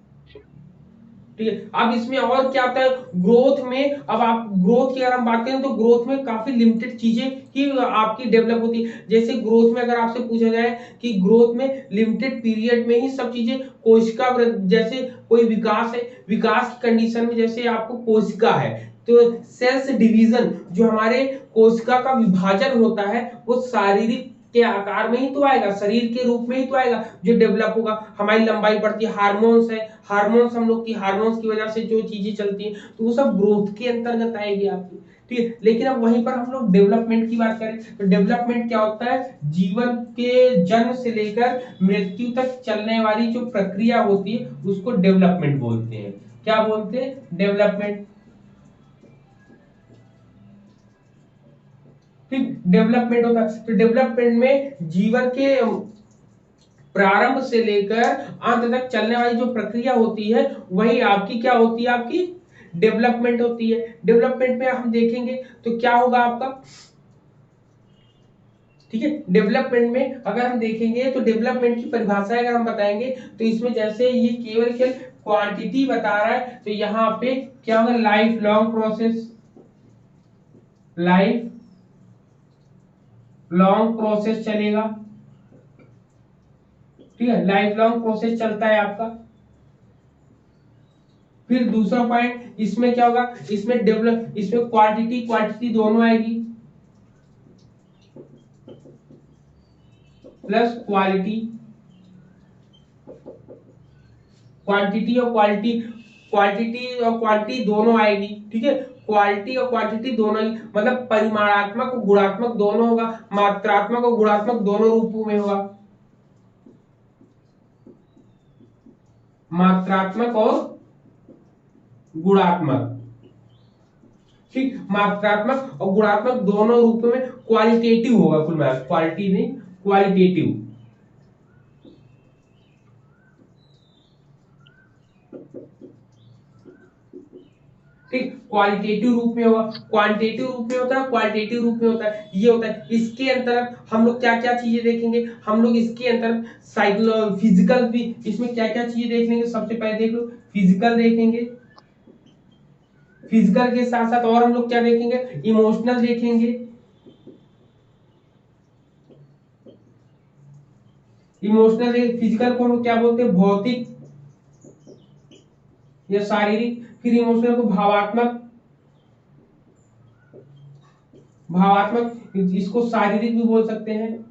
ठीक है, अब इसमें और क्या होता है ग्रोथ में। अब आप ग्रोथ की अगर हम बात करें तो ग्रोथ में काफी लिमिटेड चीजें ही आपकी डेवलप होती है। जैसे ग्रोथ में अगर आपसे पूछा जाए कि ग्रोथ में लिमिटेड पीरियड में ही सब चीजें, कोशिका जैसे कोई विकास है, विकास की कंडीशन में जैसे आपको कोशिका है तो सेल्स डिवीजन, जो हमारे कोशिका का विभाजन होता है वो शारीरिक के आकार में ही तो आएगा, शरीर के रूप में ही तो आएगा जो डेवलप होगा। हमारी लंबाई बढ़ती है, हार्मोन्स है, हार्मोन्स हम लोग की, हार्मोन्स की वजह से जो चीजें चलती हैं तो वो सब ग्रोथ के अंतर्गत आएगी आपकी, ठीक है। लेकिन अब वहीं पर हम लोग डेवलपमेंट की बात करें तो डेवलपमेंट क्या होता है, जीवन के जन्म से लेकर मृत्यु तक चलने वाली जो प्रक्रिया होती है उसको डेवलपमेंट बोलते हैं। क्या बोलते हैं, डेवलपमेंट। फिर डेवलपमेंट होता है, तो डेवलपमेंट में जीवन के प्रारंभ से लेकर अंत तक चलने वाली जो प्रक्रिया होती है वही आपकी क्या होती है, आपकी डेवलपमेंट होती है। डेवलपमेंट में हम देखेंगे तो क्या होगा आपका, ठीक है। डेवलपमेंट में अगर हम देखेंगे तो डेवलपमेंट की परिभाषा अगर हम बताएंगे तो इसमें जैसे ये केवल क्वांटिटी बता रहा है तो यहाँ पे क्या होगा, life long process, life long process चलेगा, ठीक है, लाइफ लॉन्ग प्रोसेस चलता है आपका। फिर दूसरा पॉइंट इसमें क्या होगा, इसमें डेवलप, इसमें क्वांटिटी क्वांटिटी दोनों आएगी प्लस क्वालिटी, क्वांटिटी और क्वालिटी, क्वांटिटी और क्वांटिटी दोनों आएगी, ठीक है। क्वालिटी और क्वांटिटी दोनों ही, मतलब परिमाणात्मक और गुणात्मक दोनों होगा, मात्रात्मक और गुणात्मक दोनों रूपों में होगा, मात्रात्मक और गुणात्मक। ठीक, मात्रात्मक और गुणात्मक दोनों रूपों में क्वालिटेटिव होगा, कुल मिला क्वालिटी नहीं, क्वालिटेटिव। ठीक, क्वालिटेटिव रूप में होगा, क्वांटिटेटिव रूप में होता है, क्वालिटेटिव रूप में होता है, ये होता है। इसके अंतर्गत हम लोग क्या क्या चीजें देखेंगे, हम लोग इसके अंतर्गत साइकोलॉजी फिजिकल भी, इसमें क्या क्या चीजें देख लेंगे। सबसे पहले देख लो फिजिकल देखेंगे, फिजिकल के साथ साथ और हम लोग क्या देखेंगे, इमोशनल देखेंगे। इमोशनल, फिजिकल को हम लोग क्या बोलते हैं, भौतिक या शारीरिक। फिर इमोशनल को भावात्मक, भावात्मक इसको शारीरिक भी बोल सकते हैं।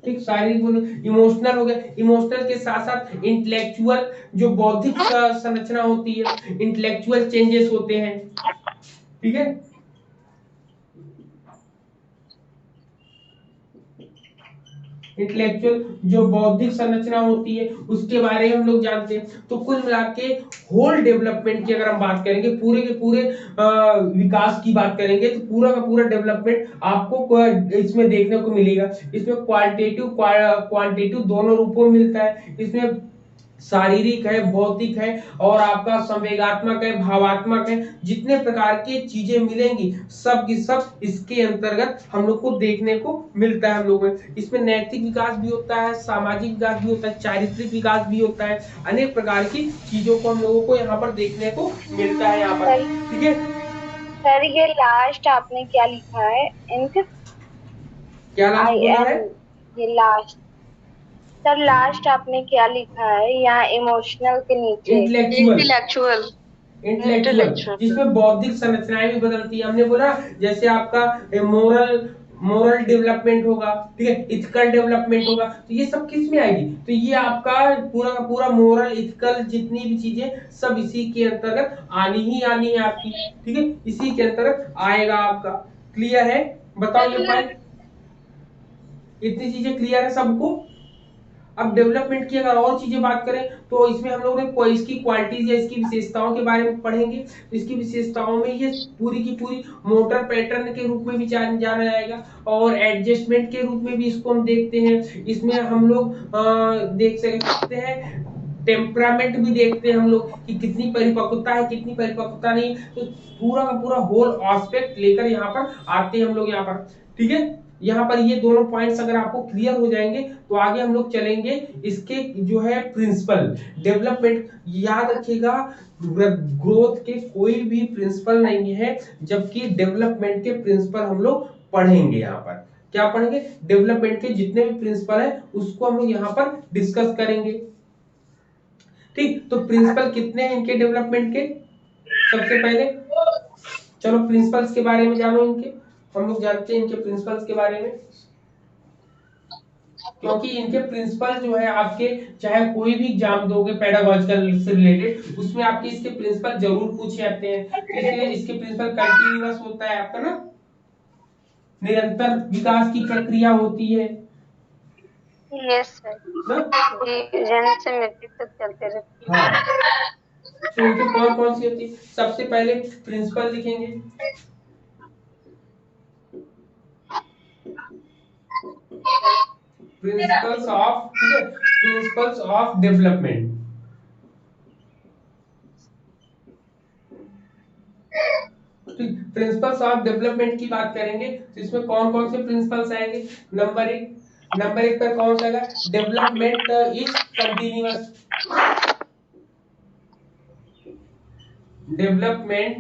ठीक, शारीरिक बोलो, इमोशनल हो गया। इमोशनल के साथ साथ इंटेलेक्चुअल, जो बौद्धिक संरचना होती है, इंटेलेक्चुअल चेंजेस होते हैं। ठीक है, इंटेलेक्चुअल जो बौद्धिक संरचना होती है उसके बारे में हम लोग जानते हैं। तो कुल मिला के होल डेवलपमेंट की अगर हम बात करेंगे, पूरे के पूरे विकास की बात करेंगे, तो पूरा का पूरा डेवलपमेंट आपको इसमें देखने को मिलेगा। इसमें क्वालिटेटिव क्वांटिटेटिव दोनों रूपों में मिलता है। इसमें शारीरिक है, भौतिक है, और आपका संवेगात्मक है, भावात्मक है। जितने प्रकार की चीजें मिलेंगी सब की सब इसके अंतर्गत हम लोग को देखने को मिलता है। हम लोग में इसमें नैतिक विकास भी होता है, सामाजिक विकास भी होता है, चारित्रिक विकास भी होता है। अनेक प्रकार की चीजों को हम लोगों को यहाँ पर देखने को मिलता है यहाँ पर। ठीक है सर, ये लास्ट आपने क्या लिखा है इनके, क्या लास्ट आई बोला एन, है, ये लास्ट, सर लास्ट आपने क्या लिखा है यहाँ इमोशनल के नीचे? इंटेलेक्चुअल, इंटेलेक्चुअल, इंटेलेक्चुअल जिसमें बौद्धिक संरचनाएं भी बदलती है। हमने बोला जैसे आपका मोरल मोरल डेवलपमेंट होगा, ठीक है, इथिकल डेवलपमेंट होगा, तो ये सब किस में आएगी, तो ये आपका पूरा का पूरा मोरल इथिकल जितनी भी चीजें सब इसी के अंतर्गत आनी ही आनी है आपकी। ठीक है, इसी के अंतर्गत आएगा आपका। क्लियर है, बताओ ये पॉइंट, इतनी चीजें क्लियर है सबको। अब डेवलपमेंट की अगर और चीजें बात करें तो इसमें हम लोग ने इसकी क्वालिटीज या इसकी विशेषताओं के बारे में पढ़ेंगे। तो इसकी विशेषताओं में ये पूरी की पूरी मोटर पैटर्न के रूप में भी जाना जाएगा, और एडजस्टमेंट के रूप में भी इसको हम देखते हैं। इसमें हम लोग देख सकते हैं, टेम्परामेंट भी देखते हैं हम लोग कि कितनी परिपक्वता है, कितनी परिपक्वता नहीं। तो पूरा का पूरा होल एस्पेक्ट लेकर यहाँ पर आते हैं हम लोग यहाँ पर। ठीक है, यहाँ पर ये दोनों पॉइंट्स अगर आपको क्लियर हो जाएंगे तो आगे हम लोग चलेंगे इसके जो है प्रिंसिपल डेवलपमेंट। याद रखिएगा, ग्रोथ के कोई भी प्रिंसिपल नहीं है, जबकि डेवलपमेंट के प्रिंसिपल हम लोग पढ़ेंगे। यहाँ पर क्या पढ़ेंगे, डेवलपमेंट के जितने भी प्रिंसिपल है उसको हम लोग यहाँ पर डिस्कस करेंगे। ठीक, तो प्रिंसिपल कितने हैं इनके डेवलपमेंट के, सबसे पहले चलो प्रिंसिपल्स के बारे में जानो। इनके हम लोग जानते हैं इनके प्रिंसिपल्स के बारे में, क्योंकि इनके प्रिंसिपल जो है आपके, चाहे कोई भी एग्जाम दोगे पेडागोजिकल से रिलेटेड, उसमें आपके इसके प्रिंसिपल जरूर पूछे जाते हैं। इसलिए इसके प्रिंसिपल कंटीन्यूअस होता है आपका ना, निरंतर विकास की प्रक्रिया होती है यस सर, जन्म से मृत्यु तक चलते रहती है। हाँ, तो इनके कौन कौन सी होती है, सबसे पहले प्रिंसिपल लिखेंगे, प्रिंसिपल्स ऑफ, ठीक है, principles of development. Principles of development की बात करेंगे तो इसमें कौन कौन से प्रिंसिपल्स आएंगे। नंबर एक पर कौन सा आएगा, development is continuous, development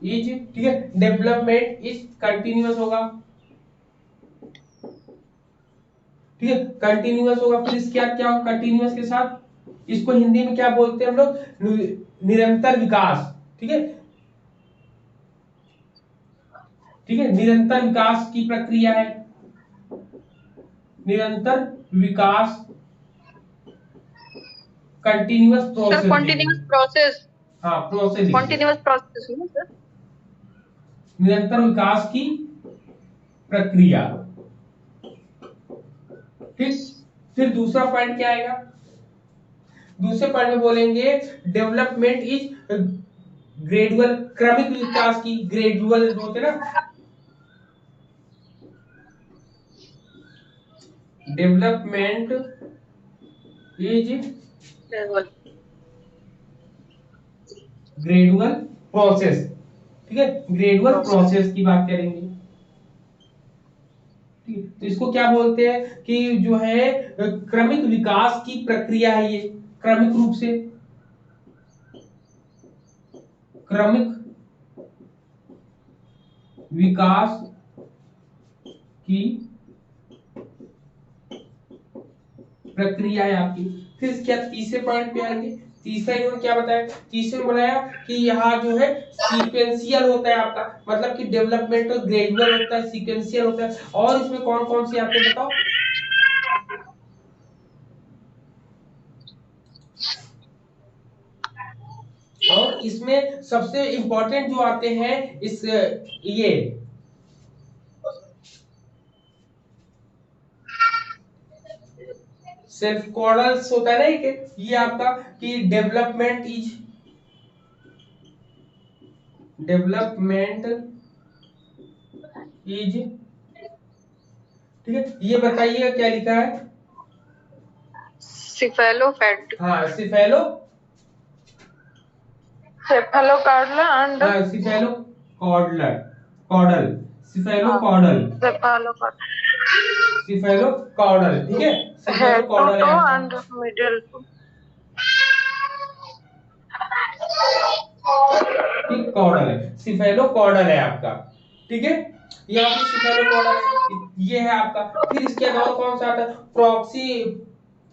is, ठीक है, डेवलपमेंट इज कंटिन्यूअस होगा, ठीक है, कंटिन्यूअस होगा। फिर इसके क्या होगा कंटिन्यूअस के साथ, इसको हिंदी में क्या बोलते हैं हम लोग, निरंतर विकास। ठीक है, ठीक है, निरंतर विकास की प्रक्रिया है, निरंतर विकास, कंटिन्यूअस प्रोसेस, कंटिन्यूअस प्रोसेस, हाँ प्रोसेस, कंटिन्यूअस प्रोसेस है सर, निरंतर विकास की प्रक्रिया। ठीक, फिर दूसरा पॉइंट क्या आएगा, दूसरे पॉइंट में बोलेंगे डेवलपमेंट इज ग्रेजुअल, क्रमिक विकास की, ग्रेजुअल होते ना, डेवलपमेंट इज ग्रेजुअल प्रोसेस, ठीक है, ग्रेजुअल प्रोसेस की बात करेंगे। तो इसको क्या बोलते हैं कि जो है क्रमिक विकास की प्रक्रिया है, ये क्रमिक रूप से, क्रमिक विकास की प्रक्रिया है आपकी। फिर इसके बाद तीसरे पॉइंट पे आएंगे। तीसरा इन्होंने क्या बताया, तीसरे में बताया कि यहाँ जो है सीक्वेंशियल होता है आपका, मतलब कि डेवलपमेंट ग्रेजुअल होता है, सीक्वेंशियल होता है। और इसमें कौन कौन से आते हैं बताओ। और इसमें सबसे इंपॉर्टेंट जो आते हैं इस ये सेल्फ कॉर्डल्स होता है ना एक, ये आपका कि डेवलपमेंट इज ठीक है, ये बताइएगा क्या लिखा है। सिफेलोफैड, हाँ cephalo, cephalochordal and cephalo chordal, chordal, cephalo chordal, cephalo chordal, ठीक है, सिफेलो हेड टू कॉर्डल टो है एंड मिडिल टू, ठीक, कॉर्डल है, सिफेलो कॉर्डल है आपका, ठीक है, यहाँ पे सिफेलो कॉर्डल ये है आपका। फिर इसके अलावा कौन सा आता है,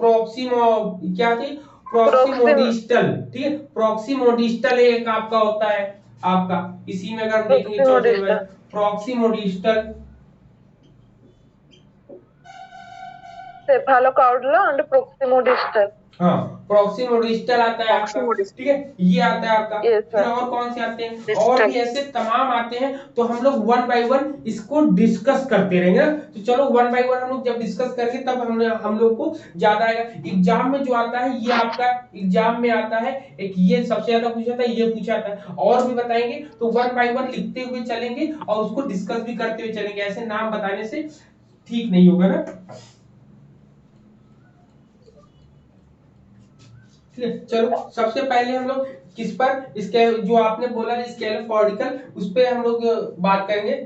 प्रोक्सीमो क्या थी, प्रोक्सीमोडिस्टल, ठीक है, प्रोक्सीमोडिस्टल एक आपका होता है आपका, इसी में अगर हम देखेंगे चौथे में प्रोक्सीमोडिस्टल, सेफेलोकार्डल एंड प्रोक्सिमोडिस्टल, हाँ प्रोक्सीमोडिस्टल आता है आपका, ठीक है, ये आता है आपका। Yes, फिर sir. और कौन से आते हैं, और भी ऐसे तमाम आते हैं, तो हम लोग वन बाय वन इसको डिस्कस करते रहेंगे ना। तो चलो वन बाय वन हम लोग जब डिस्कस करेंगे तब हम लोग को ज्यादा आएगा। एग्जाम में जो आता है ये आपका एग्जाम में आता है, एक ये सबसे ज्यादा पूछा जाता है, ये पूछा जाता है, और भी बताएंगे। तो वन बाय वन लिखते हुए चलेंगे और उसको डिस्कस भी करते हुए चलेंगे, ऐसे नाम बताने से ठीक नहीं होगा ना। ठीक है, चलो सबसे पहले हम लोग किस पर, इसके जो आपने बोला स्केलोफोर्डिकल, उस पे हम लोग बात करेंगे।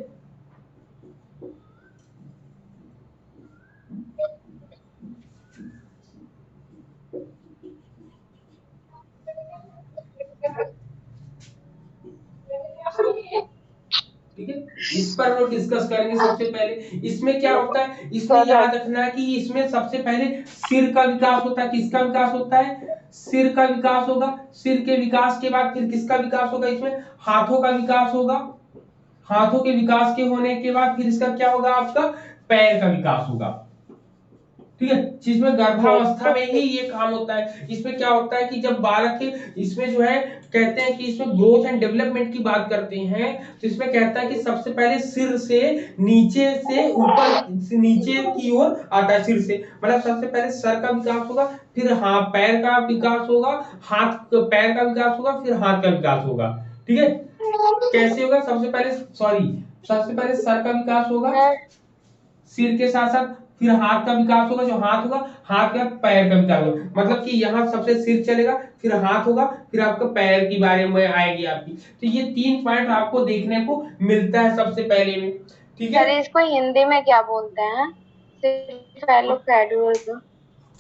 ठीक है, इस पर हम लोग डिस्कस करेंगे। सबसे पहले इसमें क्या होता है, इसमें याद रखना है कि इसमें सबसे पहले सिर का विकास होता है। किसका विकास होता है, सिर का विकास होगा। सिर के विकास के बाद फिर किसका विकास होगा, इसमें हाथों का विकास होगा। हाथों के विकास के होने के बाद फिर इसका क्या होगा, आपका पैर का विकास होगा। ठीक है, जिसमें गर्भावस्था में ही ये काम होता है। इसमें क्या होता है कि जब बालक, इसमें जो है कहते हैं कि इसमें ग्रोथ एंड डेवलपमेंट की बात करते हैं, तो इसमें कहता है कि सबसे पहले सिर से नीचे से ऊपर, नीचे की ओर आता है सिर से, मतलब सबसे पहले सर का विकास होगा, फिर हाँ पैर का विकास होगा, हाथ पैर का विकास होगा, फिर हाथ का विकास होगा। ठीक है, कैसे होगा, सबसे पहले सर का विकास होगा सिर के साथ साथ, फिर हाथ का विकास होगा, जो हाथ होगा, हाथ का पैर का विकास होगा, मतलब कि यहाँ सबसे सिर चलेगा, फिर हाथ होगा, फिर आपका पैर की बारे में आएगी आपकी। तो ये 3 पॉइंट आपको देखने को मिलता है सबसे पहले में। ठीक है, अरे इसको हिंदी में क्या बोलते हैं,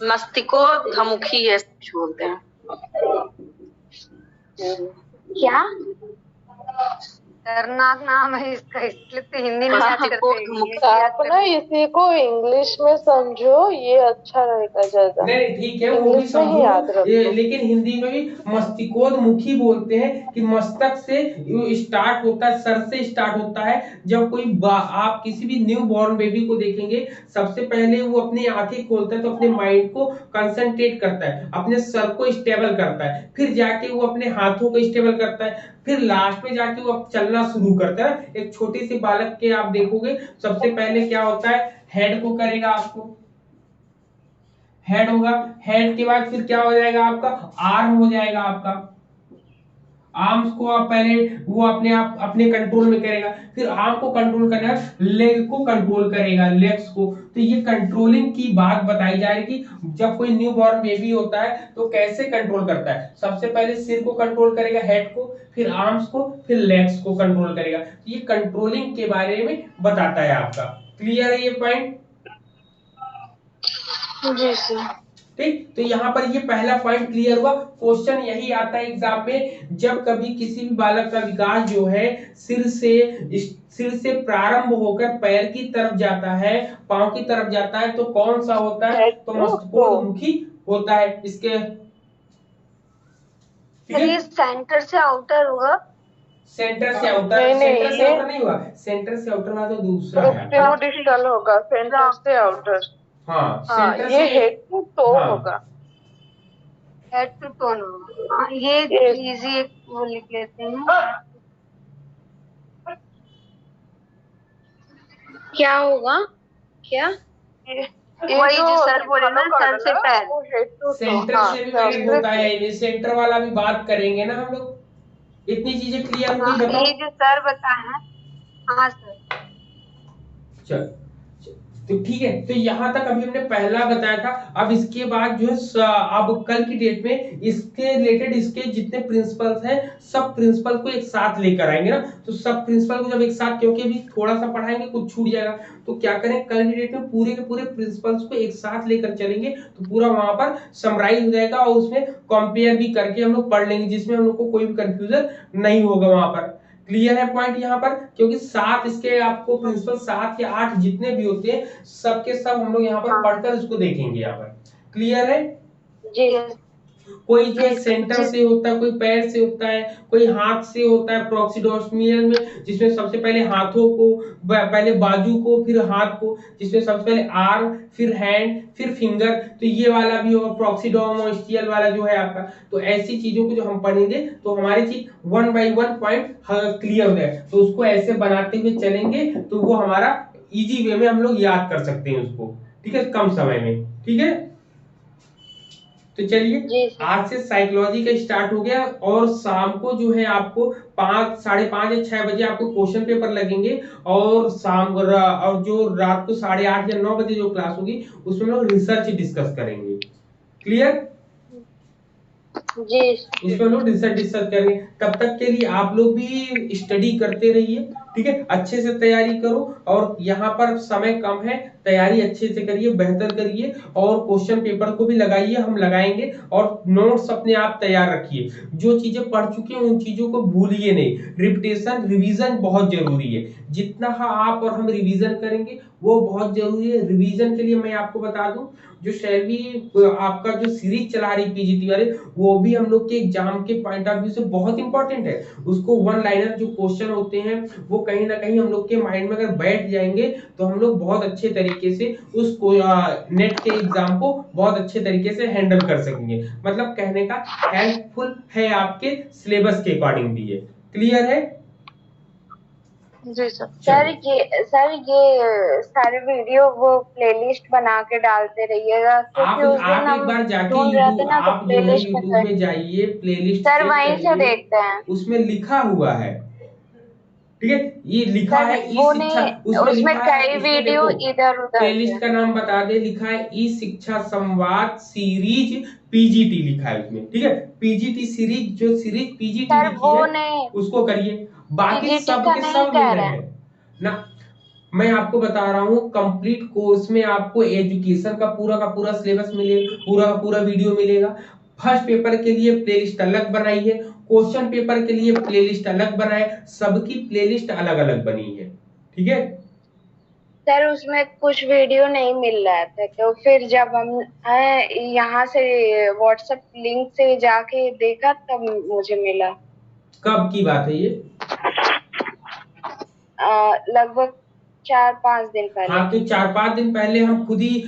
मस्तिष्कोधमुखी है कुछ बोलते हैं। क्या खतरनाक नाम है इसका, इसलिए तो हिंदी में याद करते हैं। आप ना इसी को इंग्लिश में समझो, ये अच्छा रहेगा ज्यादा। नहीं ठीक है, वो भी इंग्लिश में ही याद समझो, रखो। लेकिन हिंदी में भी मस्तिष्कोधमुखी बोलते हैं कि मस्तक से स्टार्ट होता है, सर से स्टार्ट होता है। जब कोई आप किसी भी न्यू बॉर्न बेबी को देखेंगे, सबसे पहले वो अपनी आंखें खोलता है तो अपने माइंड को कंसंट्रेट करता है, अपने सर को स्टेबल करता है, फिर जाके वो अपने हाथों को स्टेबल करता है, फिर लास्ट में जाके वो चलना शुरू करता है। एक छोटी सी बालक के आप देखोगे, सबसे पहले क्या होता है, हेड को करेगा, आपको हेड होगा, हेड के बाद फिर क्या हो जाएगा आपका, आर्म हो जाएगा आपका। आर्म्स को आप पहले वो आप अपने कंट्रोल में करेगा, फिर आर्म को कंट्रोल करेगा, लेग को कंट्रोल करेगा, लेग्स को। तो ये कंट्रोलिंग की बात बताई जा रही कि जब कोई न्यू बॉर्न बेबी होता है तो कैसे कंट्रोल करता है। सबसे पहले सिर को कंट्रोल करेगा, हेड को, फिर आर्म्स को, फिर लेग्स को कंट्रोल करेगा। ये कंट्रोलिंग के बारे में बताता है आपका। क्लियर है ये पॉइंट? जी सर। ठीक, तो यहाँ पर ये पहला पॉइंट क्लियर हुआ। क्वेश्चन यही आता है एग्जाम में, जब कभी किसी भी बालक का विकास जो है सिर से प्रारंभ होकर पैर की तरफ जाता है, पांव की तरफ जाता है, तो कौन सा होता है, तो मस्तकोन्मुखी होता है इसके। ठीक है, सेंटर से आउटर होगा। सेंटर से आउटर, नहीं, सेंटर से ये आउटर नहीं हुआ, सेंटर से आउटर वाला तो दूसरा है। प्रोक्सिमोडिस्टल होगा, सेंटर से आउटर। हाँ, हाँ, सेंटर ये से हेड टू टो हाँ। होगा। हेड टू टोन होगा। हाँ, ये इजी एक वो लिख लेते हैं। क्या होगा, क्या? वही जो सर बोले ना, सर से पैर। Head to to. सेंटर से भी मैंने होता है, सेंटर वाला भी बात करेंगे ना हम लोग। इतनी चीजें क्लियर होगी, बताओ। ये जो सर बताए हैं। हाँ सर। चल, तो ठीक है, तो यहां तक अभी हमने पहला बताया था। अब इसके बाद जो है अब कल की डेट में इसके रिलेटेड इसके जितने प्रिंसिपल्स हैं सब प्रिंसिपल को एक साथ लेकर आएंगे ना। तो सब प्रिंसिपल को जब एक साथ, क्योंकि अभी थोड़ा सा पढ़ाएंगे कुछ छूट जाएगा, तो क्या करें कल की डेट में पूरे के पूरे प्रिंसिपल्स को एक साथ लेकर चलेंगे, तो पूरा वहां पर समराइज हो जाएगा और उसमें कंपेयर भी करके हम लोग पढ़ लेंगे, जिसमें हम लोग को कोई भी कंफ्यूजन नहीं होगा वहां पर। क्लियर है पॉइंट यहाँ पर? क्योंकि 7 इसके आपको प्रिंसिपल 7 या 8 जितने भी होते हैं सबके सब हम लोग यहाँ पर पढ़कर इसको देखेंगे यहाँ पर। क्लियर है? जी कोई जो है सेंटर से होता है, कोई पैर से होता है, कोई हाथ से होता है प्रॉक्सिडोस्मियल में, जिसमें सबसे पहले हाथों को, पहले बाजू को, फिर हाथ को, जिसमें सबसे पहले आर्म, फिर हैंड, फिर फिंगर। तो ये वाला भी होगा प्रॉक्सिडोमोस्टियल वाला जो है आपका। तो ऐसी चीजों को जो हम पढ़ेंगे तो हमारी चीज 1 by 1 पॉइंट क्लियर हो जाए, तो उसको ऐसे बनाते हुए चलेंगे तो वो हमारा इजी वे में हम लोग याद कर सकते हैं उसको। ठीक है, कम समय में। ठीक है, तो चलिए आज से साइकोलॉजी का स्टार्ट हो गया, और शाम को जो है आपको 5, 5:30 या 6 बजे आपको क्वेश्चन पेपर लगेंगे, और और जो रात को 8:30 या 9 बजे जो क्लास होगी उसमें लोग रिसर्च डिस्कस करेंगे। क्लियर? जी, उसमें लोग रिसर्च डिस्कस करेंगे। तब तक के लिए आप लोग भी स्टडी करते रहिए। ठीक है, अच्छे से तैयारी करो, और यहाँ पर समय कम है, तैयारी अच्छे से करिए, बेहतर करिए, और क्वेश्चन पेपर को भी लगाइए, हम लगाएंगे, और नोट्स अपने आप तैयार रखिए। जो चीजें पढ़ चुके हैं उन चीजों को भूलिए नहीं। रिपीटेशन, रिवीजन बहुत जरूरी है। जितना आप और हम रिवीजन करेंगे वो बहुत जरूरी है। रिवीजन के लिए मैं आपको बता दूं, जो शैली आपका जो सीरीज चला रही पीजीटी वाले, वो भी हम लोग के एग्जाम के पॉइंट ऑफ व्यू से बहुत इंपॉर्टेंट है। उसको 1 लाइनर जो क्वेश्चन होते हैं वो कहीं ना कहीं हम लोग के माइंड में अगर बैठ जाएंगे तो हम लोग बहुत अच्छे तरीके से उस नेट के एग्जाम को बहुत अच्छे तरीके से हैंडल कर सकेंगे। मतलब कहने का हेल्पफुल है, आपके सिलेबस के अकॉर्डिंग भी है। क्लियर है? जी सर। सर ये सारे वीडियो वो प्लेलिस्ट बना के डालते रहिएगा, क्योंकि उस दिन आप एक हम बार जाके ढूंढ रहे थे यूट्यूब, ना, तो आप जो है प्लेलिस्ट यूट्यूब में जाइए, प्लेलिस्ट सर चेक वहीं से करिए, देखते हैं। उसमें लिखा हुआ है। ठीक है, ये लिखा सर है ई वो शिक्षा, नहीं, उसमें उसमें लिखा है, कई उसमें वीडियो देखो इधर उधर प्लेलिस्ट का नाम बता दे, लिखा है ई शिक्षा संवाद सीरीज पीजीटी लिखा है उसमें। ठीक है, पीजीटी सीरीज, जो सीरीज पीजीटी सर लिखी वो है नहीं, उसको करिए। बाकी पीजीटी सब का के नहीं सब कह मिल रहे रहे हैं। हैं ना। मैं आपको बता रहा हूँ कंप्लीट कोर्स में आपको एजुकेशन का पूरा सिलेबस मिलेगा, पूरा का पूरा वीडियो मिलेगा। फर्स्ट पेपर के लिए प्लेलिस्ट अलग बनाई है, क्वेश्चन पेपर के लिए प्लेलिस्ट अलग बनाए, सबकी प्लेलिस्ट अलग अलग बनी है। ठीक है सर उसमें कुछ वीडियो नहीं मिल रहा था, तो फिर जब हम यहाँ से व्हाट्सएप लिंक से जाके देखा तब मुझे मिला। कब की बात है ये? लगभग 4-5 दिन पहले। हाँ, तो 4-5 दिन पहले हम खुद ही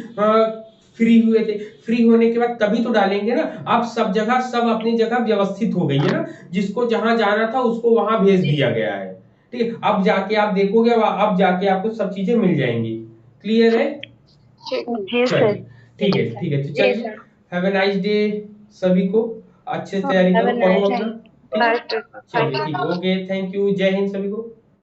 फ्री हुए थे। फ्री होने के बाद तभी तो डालेंगे ना। अब सब जगह सब अपनी जगह व्यवस्थित हो गई है ना, जिसको जहां जाना था उसको वहां भेज दिया गया है। ठीक है, अब जाके आप देखोगे, अब जाके आपको सब चीजें मिल जाएंगी। क्लियर है? जी सर। चलिए, ठीक है ठीक है, तो जी चलिए, sir. Have a nice day सभी को, अच्छे से तैयारी हैव करो, अ पढ़ो नाइस अपना। डे। ठीक है, नाइस डे। चलिए ठीक, ओके, थैंक यू, जय हिंद सभी को।